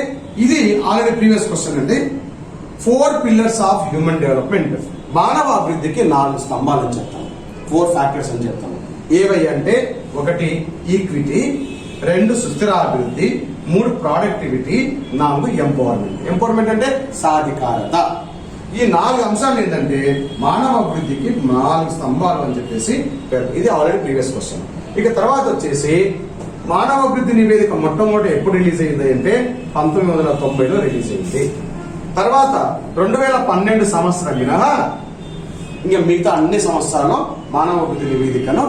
A: ఇది ఆల్రెడీ ప్రీవియస్ క్వశ్చన్ అండి. 4 పిల్లర్స్ ఆఫ్ హ్యూమన్ డెవలప్మెంట్, మానవ అభివృద్ధికి 4 స్తంభాలు అని చెప్తాము, 4 ఫ్యాక్టర్స్ అని చెప్తాము. ఏవై అంటే 1 ఈక్విటీ, 2 సుస్థిర అభివృద్ధి, 3 ప్రొడక్టివిటీ, 4 ఎంపవర్మెంట్ అంటే సాధికారత. ఈ 4 అంశాలు ఏంటంటే మానవ అభివృద్ధికి 4 స్తంభాలు అని చెప్పేసి పేరు. ఇది ఆల్రెడీ ప్రీవియస్ క్వశ్చన్. ఇక తర్వాత వచ్చేసి మానవ అభివృద్ధి నివేదిక మొట్టమొదటి ఎప్పుడు రిలీజ్ అయింది అంటే 1990లో రిలీజ్ అయింది. తర్వాత 2012 సంవత్సరం మినహా ఇంకా మిగతా అన్ని సంవత్సరాల్లో మానవ అభివృద్ధి నివేదికను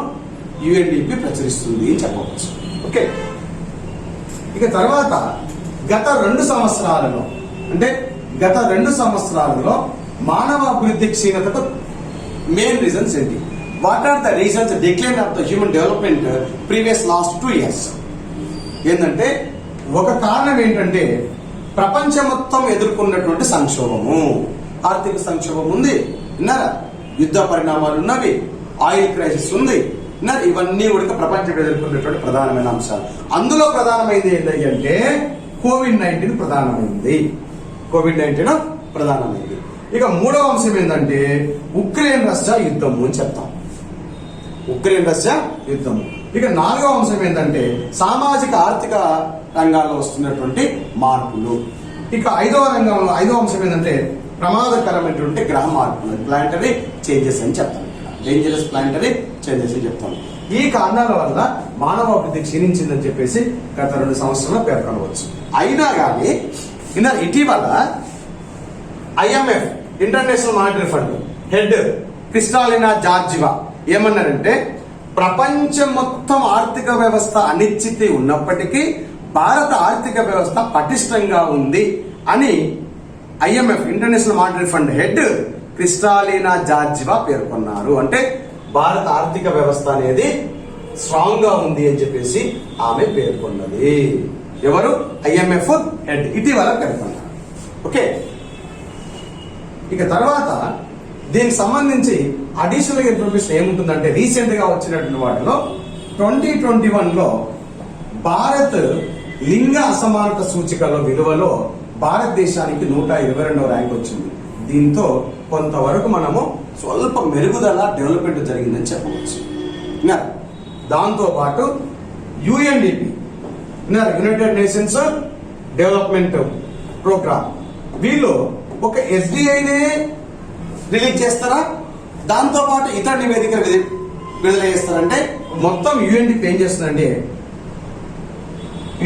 A: UNDP ప్రచురిస్తుంది అని చెప్పవచ్చు. ఓకే. ఇక తర్వాత గత 2 సంవత్సరాలలో మానవ అభివృద్ధి క్షీణతకు మెయిన్ రీజన్స్ ఏంటి? What are the reasons decline of the human development previous last 2 years? ఏంటంటే ఒక కారణం ఏంటంటే ప్రపంచం మొత్తం ఎదుర్కొన్నటువంటి సంక్షోభము, ఆర్థిక సంక్షోభం ఉంది, విన్నారా? యుద్ధ పరిణామాలు ఉన్నవి, ఆయిల్ క్రైసిస్ ఉంది, విన్నారు? ఇవన్నీ కూడా ప్రపంచం ఎదుర్కొన్నటువంటి ప్రధానమైన అంశాలు. అందులో ప్రధానమైనది ఏంటంటే కోవిడ్-19 ప్రధానమైంది. ఇక 3వ అంశం ఏంటంటే ఉక్రెయిన్ రష్యా యుద్ధము అని చెప్తాం. ఇక 4వ అంశం ఏంటంటే సామాజిక ఆర్థిక రంగాల్లో వస్తున్నటువంటి మార్పులు. ఇక 5వ అంశం ఏంటంటే ప్రమాదకరమైనటువంటి గ్రహ మార్పులు, ప్లానటరీ చేంజెస్ అని చెప్తాం. డేంజరస్ ప్లానటరీ చేంజెస్ అని చెప్తాం. ఈ కారణాల వల్ల మానవ అభివృద్ధి క్షీణించిందని చెప్పేసి గత 2 సంవత్సరాల్లో పేర్కొనవచ్చు. అయినా కానీ ఇటీవల IMF international monetary fund head Kristalina Georgieva ఏమన్నారంటే ప్రపంచం మొత్తం ఆర్థిక వ్యవస్థ అనిశ్చితి ఉన్నప్పటికీ భారత ఆర్థిక వ్యవస్థ పటిష్టంగా ఉంది అని IMF international monetary fund head Kristalina Georgieva పేర్కొన్నారు. అంటే భారత ఆర్థిక వ్యవస్థ అనేది స్ట్రాంగ్ గా ఉంది అని చెప్పేసి ఆమె పేర్కొన్నది. ఎవరు? IMF హెడ్ ఇటీవల పేర్కొన్నారు. ఓకే. ఇక తర్వాత దీనికి సంబంధించి అడిషనల్ ఇన్ఫర్మేషన్ ఏముంటుందంటే రీసెంట్ గా వచ్చినటువంటి వాటిలో 2021లో భారత్ లింగ అసమానత సూచికలో విలువలో భారతదేశానికి 122వ ర్యాంక్ వచ్చింది. దీంతో కొంతవరకు మనము స్వల్ప మెరుగుదల డెవలప్మెంట్ జరిగిందని చెప్పవచ్చు. దాంతో పాటు UNDP united nations development programme, వీళ్ళు ఒక ఎస్డిఐనే రిలీజ్ చేస్తారా, దాంతో పాటు ఇతర నివేదికలు విడుదల చేస్తారంటే మొత్తం యుఎన్డిపి ఏం చేస్తుందండి,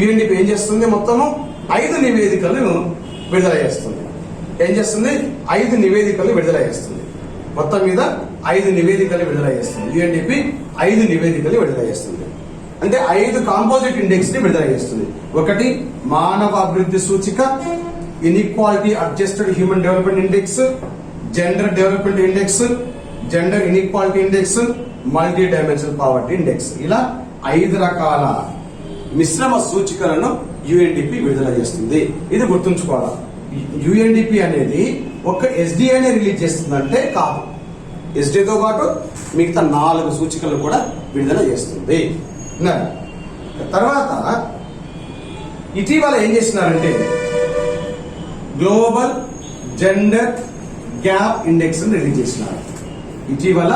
A: యుఎన్డిపి ఏం చేస్తుంది, మొత్తము 5 నివేదికలను విడుదల చేస్తుంది. ఏం చేస్తుంది, 5 నివేదికలు విడుదల చేస్తుంది. మొత్తం మీద 5 నివేదికలు విడుదల చేస్తుంది. యుఎన్డిపి 5 నివేదికలు విడుదల చేస్తుంది. అంటే 5 కాంపోజిట్ ఇండెక్స్ ని విడుదల చేస్తుంది. ఒకటి మానవ అభివృద్ధి సూచిక, inequality adjusted human development index, gender development index, gender inequality index, multi dimensional poverty index. ఇలా 5 రకాల మిశ్రమ సూచికలను యుఎన్డిపి విడుదల చేస్తుంది. ఇది గుర్తుంచుకోవాలి. యుఎన్డిపి అనేది ఒక ఎస్డిఐనే రిలీజ్ చేస్తుందంటే కాదు, ఎస్డిఐతో పాటు మిగతా 4 సూచికలు కూడా విడుదల చేస్తుంది. తర్వాత ఇటీవల ఏం చేసినారంటే global gender gap index release చేసినారు. ఇటీవల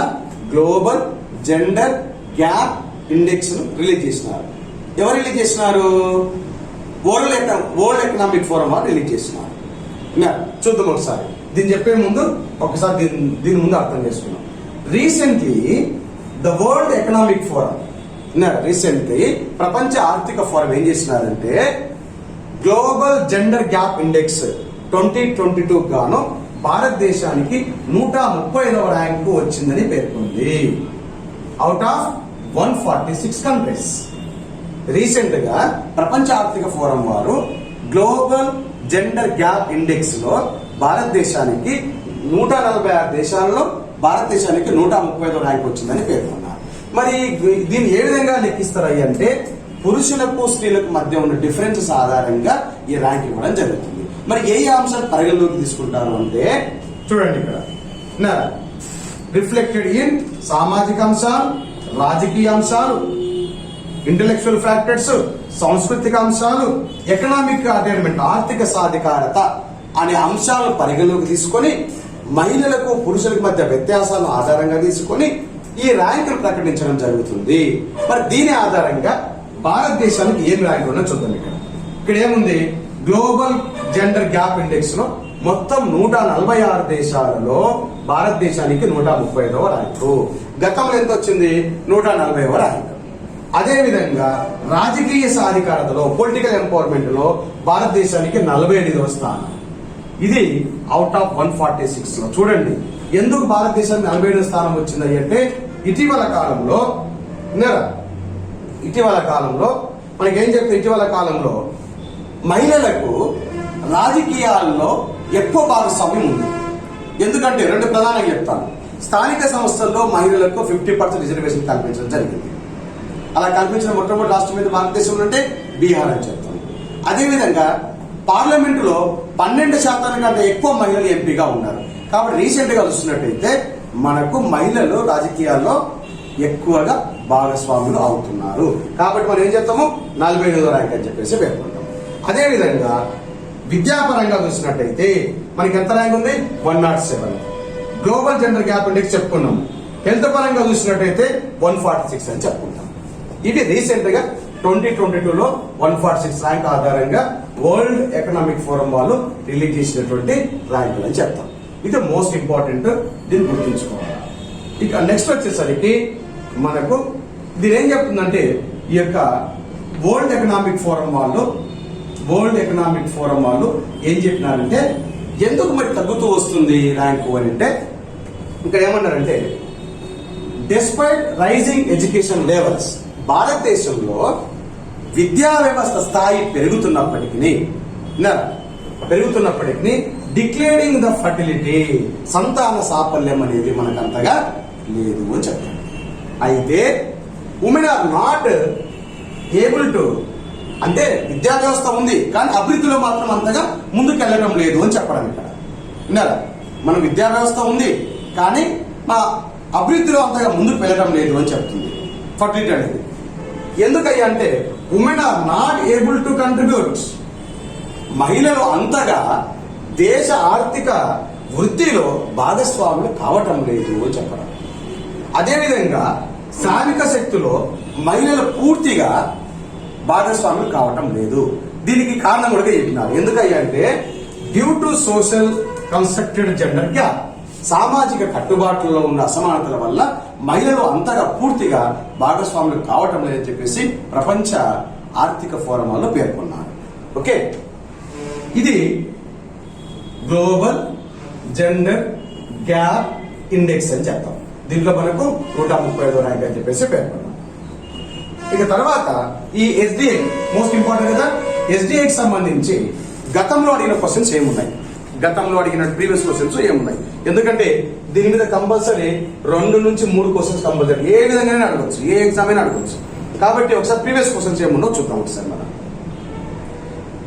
A: global gender gap index release చేసినారు. ఎవరు రిలీజ్ చేసినారు, వరల్డ్ ఎకనామిక్ ఫోరం వారు రిలీజ్ చేసినారు. చూద్దాం ఒకసారి. దీన్ని చెప్పే ముందు ఒకసారి దీని ముందు అర్థం చేసుకున్నాం. Recently the world economic forum, recently ప్రపంచ ఆర్థిక ఫోరం ఏం చేసినారంటే గ్లోబల్ జెండర్ గ్యాప్ ఇండెక్స్ 2022 గాను భారతదేశానికి 135వ ర్యాంకు వచ్చిందని పేర్కొంది. Out of 146 countries. రీసెంట్ గా ప్రపంచ ఆర్థిక ఫోరం వారు గ్లోబల్ జెండర్ గ్యాప్ ఇండెక్స్ లో భారతదేశానికి 146 దేశాల్లో భారతదేశానికి 135వ ర్యాంక్ వచ్చిందని పేర్కొన్నారు. మరి దీన్ని ఏ విధంగా లెక్కిస్తారు అంటే పురుషులకు స్త్రీలకు మధ్య ఉన్న డిఫరెన్సెస్ ఆధారంగా ఈ ర్యాంక్ ఇవ్వడం జరుగుతుంది. మరి ఏ అంశాలు పరిగణలోకి తీసుకుంటారు అంటే చూడండి, ఇక్కడ రిఫ్లెక్టెడ్ ఇన్ సామాజిక అంశాలు, రాజకీయ అంశాలు, ఇంటెలెక్చువల్ ఫ్యాక్టర్స్, సాంస్కృతిక అంశాలు, ఎకనామిక్ అటైన్మెంట్ ఆర్థిక సాధికారత అనే అంశాలను పరిగణలోకి తీసుకొని మహిళలకు పురుషులకు మధ్య వ్యత్యాసాలను ఆధారంగా తీసుకొని ఈ ర్యాంకులు ప్రకటించడం జరుగుతుంది. మరి దీని ఆధారంగా భారతదేశానికి ఏం ర్యాంకులు ఉన్నా చూద్దాం. ఇక్కడ ఏముంది, గ్లోబల్ జెండర్ గ్యాప్ ఇండెక్స్ లో మొత్తం 146 దేశాలలో భారతదేశానికి 135వ ర్యాంకు. గతంలో ఎంత వచ్చింది, 140వ ర్యాంకు. అదే విధంగా రాజకీయ సాధికారతలో పొలిటికల్ ఎంపవర్మెంట్ లో భారతదేశానికి 48వ స్థానం. ఇది అవుట్ ఆఫ్ 146 లో. చూడండి ఎందుకు భారతదేశానికి 47వ స్థానం వచ్చింది అంటే ఇటీవల కాలంలో మనకేం చెప్తే ఇటీవల కాలంలో మహిళలకు రాజకీయాల్లో ఎక్కువ భాగస్వామ్యం ఉంది. ఎందుకంటే 2 ప్రధానంగా చెప్తాను. స్థానిక సంస్థల్లో మహిళలకు 50% రిజర్వేషన్ కల్పించడం జరిగింది. అలా కల్పించిన మొట్టమొదటి రాష్ట్రం మీద భారతదేశంలో అంటే బీహార్ అని చెప్తాను. అదేవిధంగా పార్లమెంటులో 12% కంటే ఎక్కువ మహిళలు ఎంపీగా ఉన్నారు. కాబట్టి రీసెంట్ గా చూసినట్టయితే మనకు మహిళలు రాజకీయాల్లో ఎక్కువగా భాగస్వాములు అవుతున్నారు. కాబట్టి మనం ఏం చెప్తాము, 48వ ర్యాంక్ అని చెప్పేసి పేర్కొంటాం. అదేవిధంగా విద్యాపరంగా చూసినట్టయితే మనకి ఎంత ర్యాంక్ ఉంది, 107. గ్లోబల్ జెండర్ గ్యాప్ ఇండెక్స్ చెప్పుకున్నాం. హెల్త్ పరంగా చూసినట్టయితే 146 అని చెప్పుకుంటాం. ఇది రీసెంట్ గా 2022లో 146 ర్యాంక్ ఆధారంగా వరల్డ్ ఎకనామిక్ ఫోరం వాళ్ళు రిలీజ్ చేసినటువంటి ర్యాంకులు అని చెప్తాం. ఇది మోస్ట్ ఇంపార్టెంట్, దీన్ని గుర్తుంచుకోవాలి. ఇక నెక్స్ట్ వచ్చేసరికి మనకు దీని ఏం చెప్తుందంటే ఈ యొక్క వరల్డ్ ఎకనామిక్ ఫోరం వాళ్ళు ఏం చెప్పినారంటే ఎందుకు మరి తగ్గుతూ వస్తుంది ర్యాంకు అని అంటే ఇక్కడ ఏమన్నారంటే డెస్పైట్ రైజింగ్ ఎడ్యుకేషన్ లెవెల్స్, భారతదేశంలో విద్యా వ్యవస్థ స్థాయి పెరుగుతున్నప్పటికీ డిక్లేరింగ్ ద ఫర్టిలిటీ, సంతాన సాఫల్యం అనేది మనకు అంతగా లేదు అని చెప్తారు. అయితే women are not able to, అంటే విద్యా వ్యవస్థ ఉంది కానీ అభివృద్ధిలో మాత్రం అంతగా ముందుకు వెళ్ళడం లేదు అని చెప్పడం. ఇక్కడ విన్నారా, మన విద్యా వ్యవస్థ ఉంది కానీ మా అభివృద్ధిలో అంతగా ముందుకు వెళ్ళడం లేదు అని చెప్తుంది ఫర్టిలిటీ అనేది. ఎందుకయ్యా అంటే women are not able to contribute. మహిళలు అంతగా దేశ ఆర్థిక వృద్ధిలో భాగస్వాములు కావటం లేదు అని చెప్పడం. అదేవిధంగా శ్రామిక శక్తిలో మహిళలు పూర్తిగా భాగస్వాములు కావటం లేదు. దీనికి కారణం కూడా చెప్పినారు. ఎందుకయ్యా అంటే due to social constructed gender gap, సామాజిక కట్టుబాట్లలో ఉన్న అసమానతల వల్ల మహిళలు అంతగా పూర్తిగా భాగస్వాములు కావటం లేదని చెప్పేసి ప్రపంచ ఆర్థిక ఫోరంలో పేర్కొన్నారు. ఓకే, ఇది గ్లోబల్ జెండర్ గ్యాప్ ఇండెక్స్ అని చెప్తాం. దీంట్లో మనకు 135వ ర్యాంక్ అని చెప్పేసి పేర్కొన్నాం. ఇక తర్వాత ఈ ఎస్డిఐ మోస్ట్ ఇంపార్టెంట్ కదా. ఎస్డిఐకి సంబంధించి గతంలో అడిగిన క్వశ్చన్స్ ఏమున్నాయి, గతంలో అడిగిన ప్రీవియస్ క్వశ్చన్స్ ఏమున్నాయి. ఎందుకంటే దీని మీద కంపల్సరీ 2 నుంచి 3 క్వశ్చన్స్ కంపల్సరీ ఏ విధంగానే అడగవచ్చు, ఏ ఎగ్జామ్ అయినా అడగవచ్చు. కాబట్టి ఒకసారి ప్రీవియస్ క్వశ్చన్స్ ఏముందో చూద్దాం ఒకసారి మనం.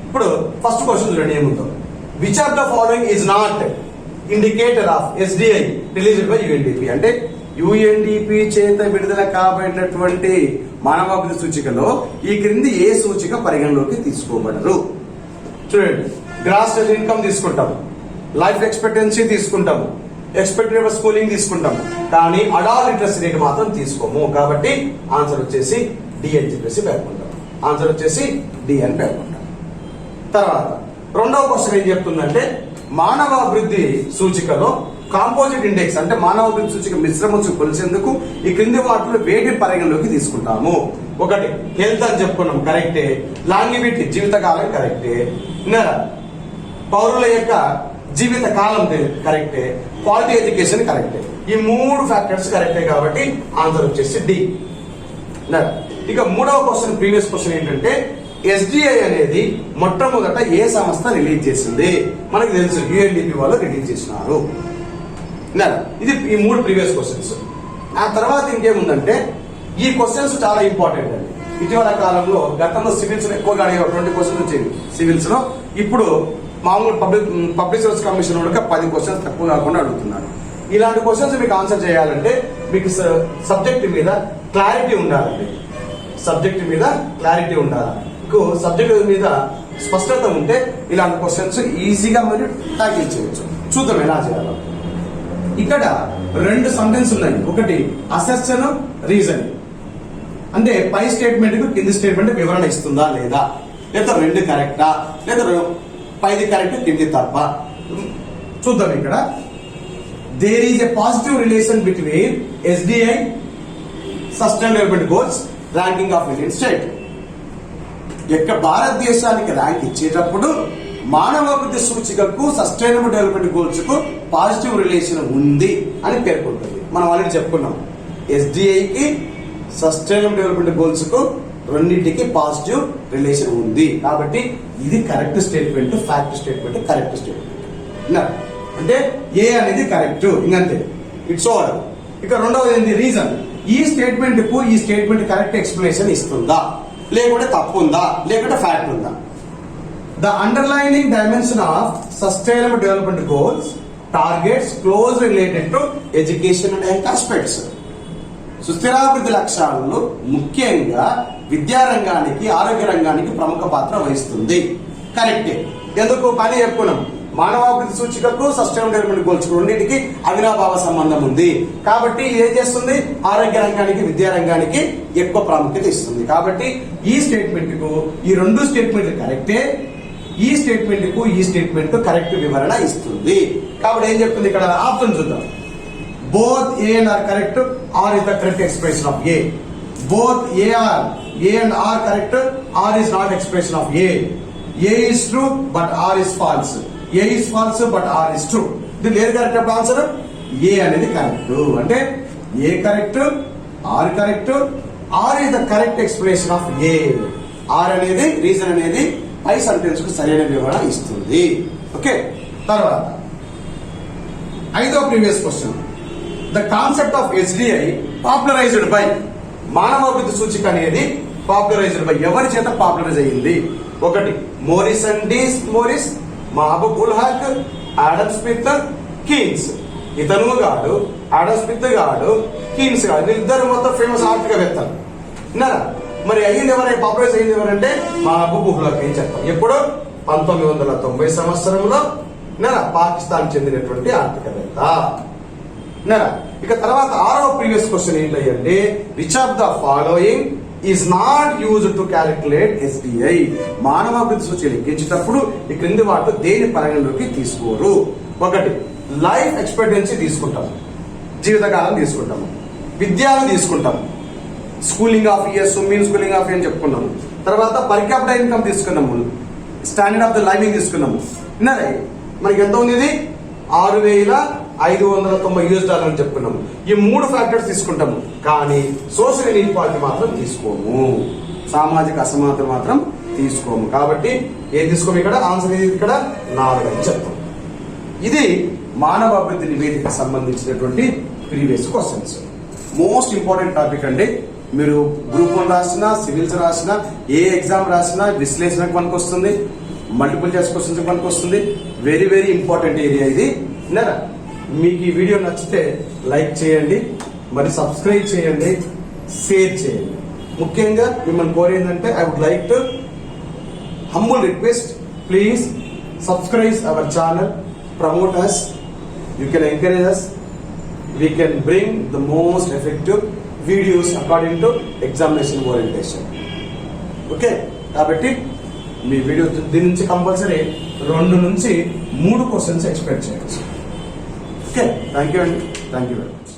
A: ఇప్పుడు ఫస్ట్ క్వశ్చన్ చూడండి ఏముందో. Which of the following is not indicator of SDI released by UNDP. అంటే యుఎన్డిపి చేత విడుదల కాబడినటువంటి మానవాభివృద్ధి సూచికలో ఈ క్రింది ఏ సూచిక పరిగణలోకి తీసుకోబడరు. చూడండి, గ్రాస్ స్టేట్ ఇన్కమ్ తీసుకుంటాము, లైఫ్ ఎక్స్పెక్టెన్సీ తీసుకుంటాము, ఎక్స్పెక్టెడ్ స్కూలింగ్ తీసుకుంటాము, కానీ అడాల్ ఇంట్రెస్ట్ రేట్ మాత్రం తీసుకోము. కాబట్టి ఆన్సర్ వచ్చేసి డి అని చెప్పేసి పేర్కొంటాం. ఆన్సర్ వచ్చేసి డి అని పేర్కొంటాం. తర్వాత రెండవ క్వశ్చన్ ఏం చెప్తుందంటే మానవాభివృద్ధి సూచికలో కాంపోజిట్ ఇండెక్స్ అంటే మానవాభివృద్ధి సూచిక మిశ్రమ కొలిసేందుకు ఈ క్రింది వాటిలో వేటి పరిగణలోకి తీసుకుంటాము. ఒకటి హెల్త్ అని చెప్పుకున్నాం, కరెక్టే. లాంగివిటీ జీవితకాలం కరెక్టే. పౌరుల యొక్క జీవిత కాలం కరెక్టే. క్వాలిటీ ఎడ్యుకేషన్ కరెక్టే. ఈ 3 ఫ్యాక్టర్స్ కరెక్టే కాబట్టి ఆన్సర్ వచ్చేసి డి. ఇక మూడవ క్వశ్చన్ ప్రీవియస్ క్వశ్చన్ ఏంటంటే ఎస్డిఐ అనేది మొట్టమొదట ఏ సంస్థ రిలీజ్ చేసింది. మనకి తెలుసు యుఎన్డిపి వాళ్ళు రిలీజ్ చేసినారు. ఇది ఈ 3 ప్రీవియస్ క్వశ్చన్స్. ఆ తర్వాత ఇంకేముందంటే ఈ క్వశ్చన్స్ చాలా ఇంపార్టెంట్ అండి. ఇటీవల కాలంలో గతంలో సివిల్స్ ఎక్కువగా అడిగే 20 క్వశ్చన్స్ వచ్చేవి సివిల్స్ లో. ఇప్పుడు మామూలు పబ్లిక్ సర్వీస్ కమిషన్ వాళ్ళకి 10 క్వశ్చన్స్ తక్కువ కాకుండా అడుగుతున్నారు. ఇలాంటి క్వశ్చన్స్ మీకు ఆన్సర్ చేయాలంటే మీకు సబ్జెక్ట్ మీద క్లారిటీ ఉండాలండి. సబ్జెక్ట్ మీద క్లారిటీ ఉండాలి. మీకు సబ్జెక్ట్ మీద స్పష్టత ఉంటే ఇలాంటి క్వశ్చన్స్ ఈజీగా మరియు ట్యాకిల్ చేయవచ్చు. చూద్దాం ఎలా చేయాలో. ఇక్కడ 2 సెంటెన్స్ ఉన్నాయి. ఒకటి అసెర్షన్, రీజన్. అంటే పై స్టేట్మెంట్ కు కింది స్టేట్మెంట్ వివరణ ఇస్తుందా లేదా, లేదా 2 కరెక్టా, లేదా పైది కరెక్ట్ కింది తప్ప. చూద్దాం. ఇక్కడ there is a positive relation between SDI sustainable development goals ranking of Indian state. యొక్క భారతదేశానికి ర్యాంక్ ఇచ్చేటప్పుడు మానవాభివృద్ధి సూచికకు సస్టైనబుల్ డెవలప్మెంట్ గోల్స్ కు పాజిటివ్ రిలేషన్ ఉంది అని పేర్కొంటుంది. మనం ఆల్రెడీ చెప్పుకున్నాం. ఎస్డిఐకి సస్టైనబుల్ డెవలప్మెంట్ గోల్స్ కు రెండింటికి పాజిటివ్ రిలేషన్ ఉంది. కాబట్టి ఇది correct statement, fact statement, correct statement. అంటే ఏ అనేది కరెక్ట్, ఇంకంతే, ఇట్స్ ఓవర్. ఇక రెండవది ఏంటి, రీజన్. ఈ స్టేట్మెంట్ కు ఈ స్టేట్మెంట్ కరెక్ట్ ఎక్స్ప్లెనేషన్ ఇస్తుందా, లేకుంటే తప్పు ఉందా, లేకుంటే ఫ్యాక్ట్ ఉందా. The underlying dimension of sustainable development goals targets closely related to education and health aspects. సుస్థిరాభివృద్ధి లక్ష్యాలలో ముఖ్యంగా విద్యారంగానికి, ఆరోగ్య రంగానికి ప్రముఖ పాత్ర వహిస్తుంది. కరెక్టే. ఎందుకు పని చెప్పుకున్నాం, మానవాభివృద్ధి సూచికకు సస్టైనబుల్ డెవలప్మెంట్ గోల్స్ రెండింటికి అవినాభావ సంబంధం ఉంది. కాబట్టి ఏం చేస్తుంది, ఆరోగ్య రంగానికి, విద్యా రంగానికి ఎక్కువ ప్రాముఖ్యత ఇస్తుంది. కాబట్టి ఈ స్టేట్మెంట్ కు ఈ 2 స్టేట్మెంట్లు కరెక్టే. ఈ స్టేట్మెంట్ కు ఈ స్టేట్మెంట్ కరెక్ట్ వివరణ ఇస్తుంది. కాబట్టి ఏం చెప్తుంది ఇక్కడ, ఆప్షన్ చూద్దాం. Both A and R correct, R is the correct expression of A. Both A and R correct, R is not expression of A. A is true but R is false. A is false but R is true. ఇది లేదు correct answer. A అనేది correct. అంటే A correct, R correct, R is the correct expression of A. R అనేది, reason అనేది పై sentence కు సరైన వివరణ ఇస్తుంది. ఓకే. తర్వాత 5వ previous question. The concept of SDI popularized by. మానవాభివృద్ధి సూచిక అనేది పాపులరైజ్డ్ బై, ఎవరి చేత పాపులరైజ్ అయ్యింది. ఒకటి మోరిస్ అండ్ డీస్ Morris, Mahbub ul Haq, Adam Smith, Keynes. ఇతను గాడు, ఆడమ్ స్మిత్ గాడు, కీన్స్ గాడు, వీళ్ళిద్దరు మొత్తం ఫేమస్ ఆర్థికవేత్తలు. విన్నారా. మరి అయ్యింది ఎవరైనా పాపులరైజ్ అయ్యింది ఎవరంటే మహబూబ్ ఉల్-హక్ అని చెప్తాం. ఎప్పుడు 1990 సంవత్సరంలో పాకిస్తాన్ చెందినటువంటి ఆర్థికవేత్త. ఇక తర్వాత 6వ ప్రీవియస్ క్వశ్చన్ ఏంటంటే which of the following is not used to calculate SBI. మానవాభివృద్ధి సూచి లెక్కించేటప్పుడు ఈ క్రింది వాటిలో దేని పరిగణలోకి తీసుకోరు. 1 లైఫ్ ఎక్స్పెక్టెన్సీ తీసుకుంటాము, జీవితకాలం తీసుకుంటాము. విద్యాను తీసుకుంటాము, schooling of years, mean schooling of అని చెప్పుకున్నాము. తర్వాత పర్ క్యాపిటల్ ఇన్కమ్ తీసుకున్నాము, స్టాండర్డ్ ఆఫ్ ద లైవింగ్ తీసుకున్నాము. మనకి ఎంత ఉంది? ఇది $6,590 అని చెప్పుకున్నాము. ఈ 3 ఫ్యాక్టర్స్ తీసుకుంటాము, కానీ సోషల్ ఇన్ఈక్వాలిటీ మాత్రం తీసుకోము, సామాజిక అసమానతలు మాత్రం తీసుకోము. కాబట్టి ఏం తీసుకోము? ఇక్కడ ఆన్సర్ ఇది ఇక్కడ 4 అని చెప్తాం. ఇది మానవ అభివృద్ధి నివేదికకు సంబంధించినటువంటి previous questions. Most important topic అండి. మీరు గ్రూప్ 1 రాసినా, సివిల్స్ రాసినా, ఏ ఎగ్జామ్ రాసినా విశ్లేషణకు పనికి వస్తుంది, మల్టిపుల్ చాయిస్ క్వశ్చన్స్ పనికి వస్తుంది. వెరీ వెరీ ఇంపార్టెంట్ ఏరియా ఇది. మీకు ఈ వీడియో నచ్చితే లైక్ చేయండి, మరి సబ్స్క్రైబ్ చేయండి, షేర్ చేయండి. ముఖ్యంగా మిమ్మల్ని కోరేందంటే I would like to humble request, please subscribe our channel, promote us, you can encourage us, we can bring the most effective videos according to examination orientation. Okay, కాబట్టి మీ video దీని నుంచి compulsory 2 నుంచి 3 questions expect చేయొచ్చు. Okay, thank you అండి, thank you very much.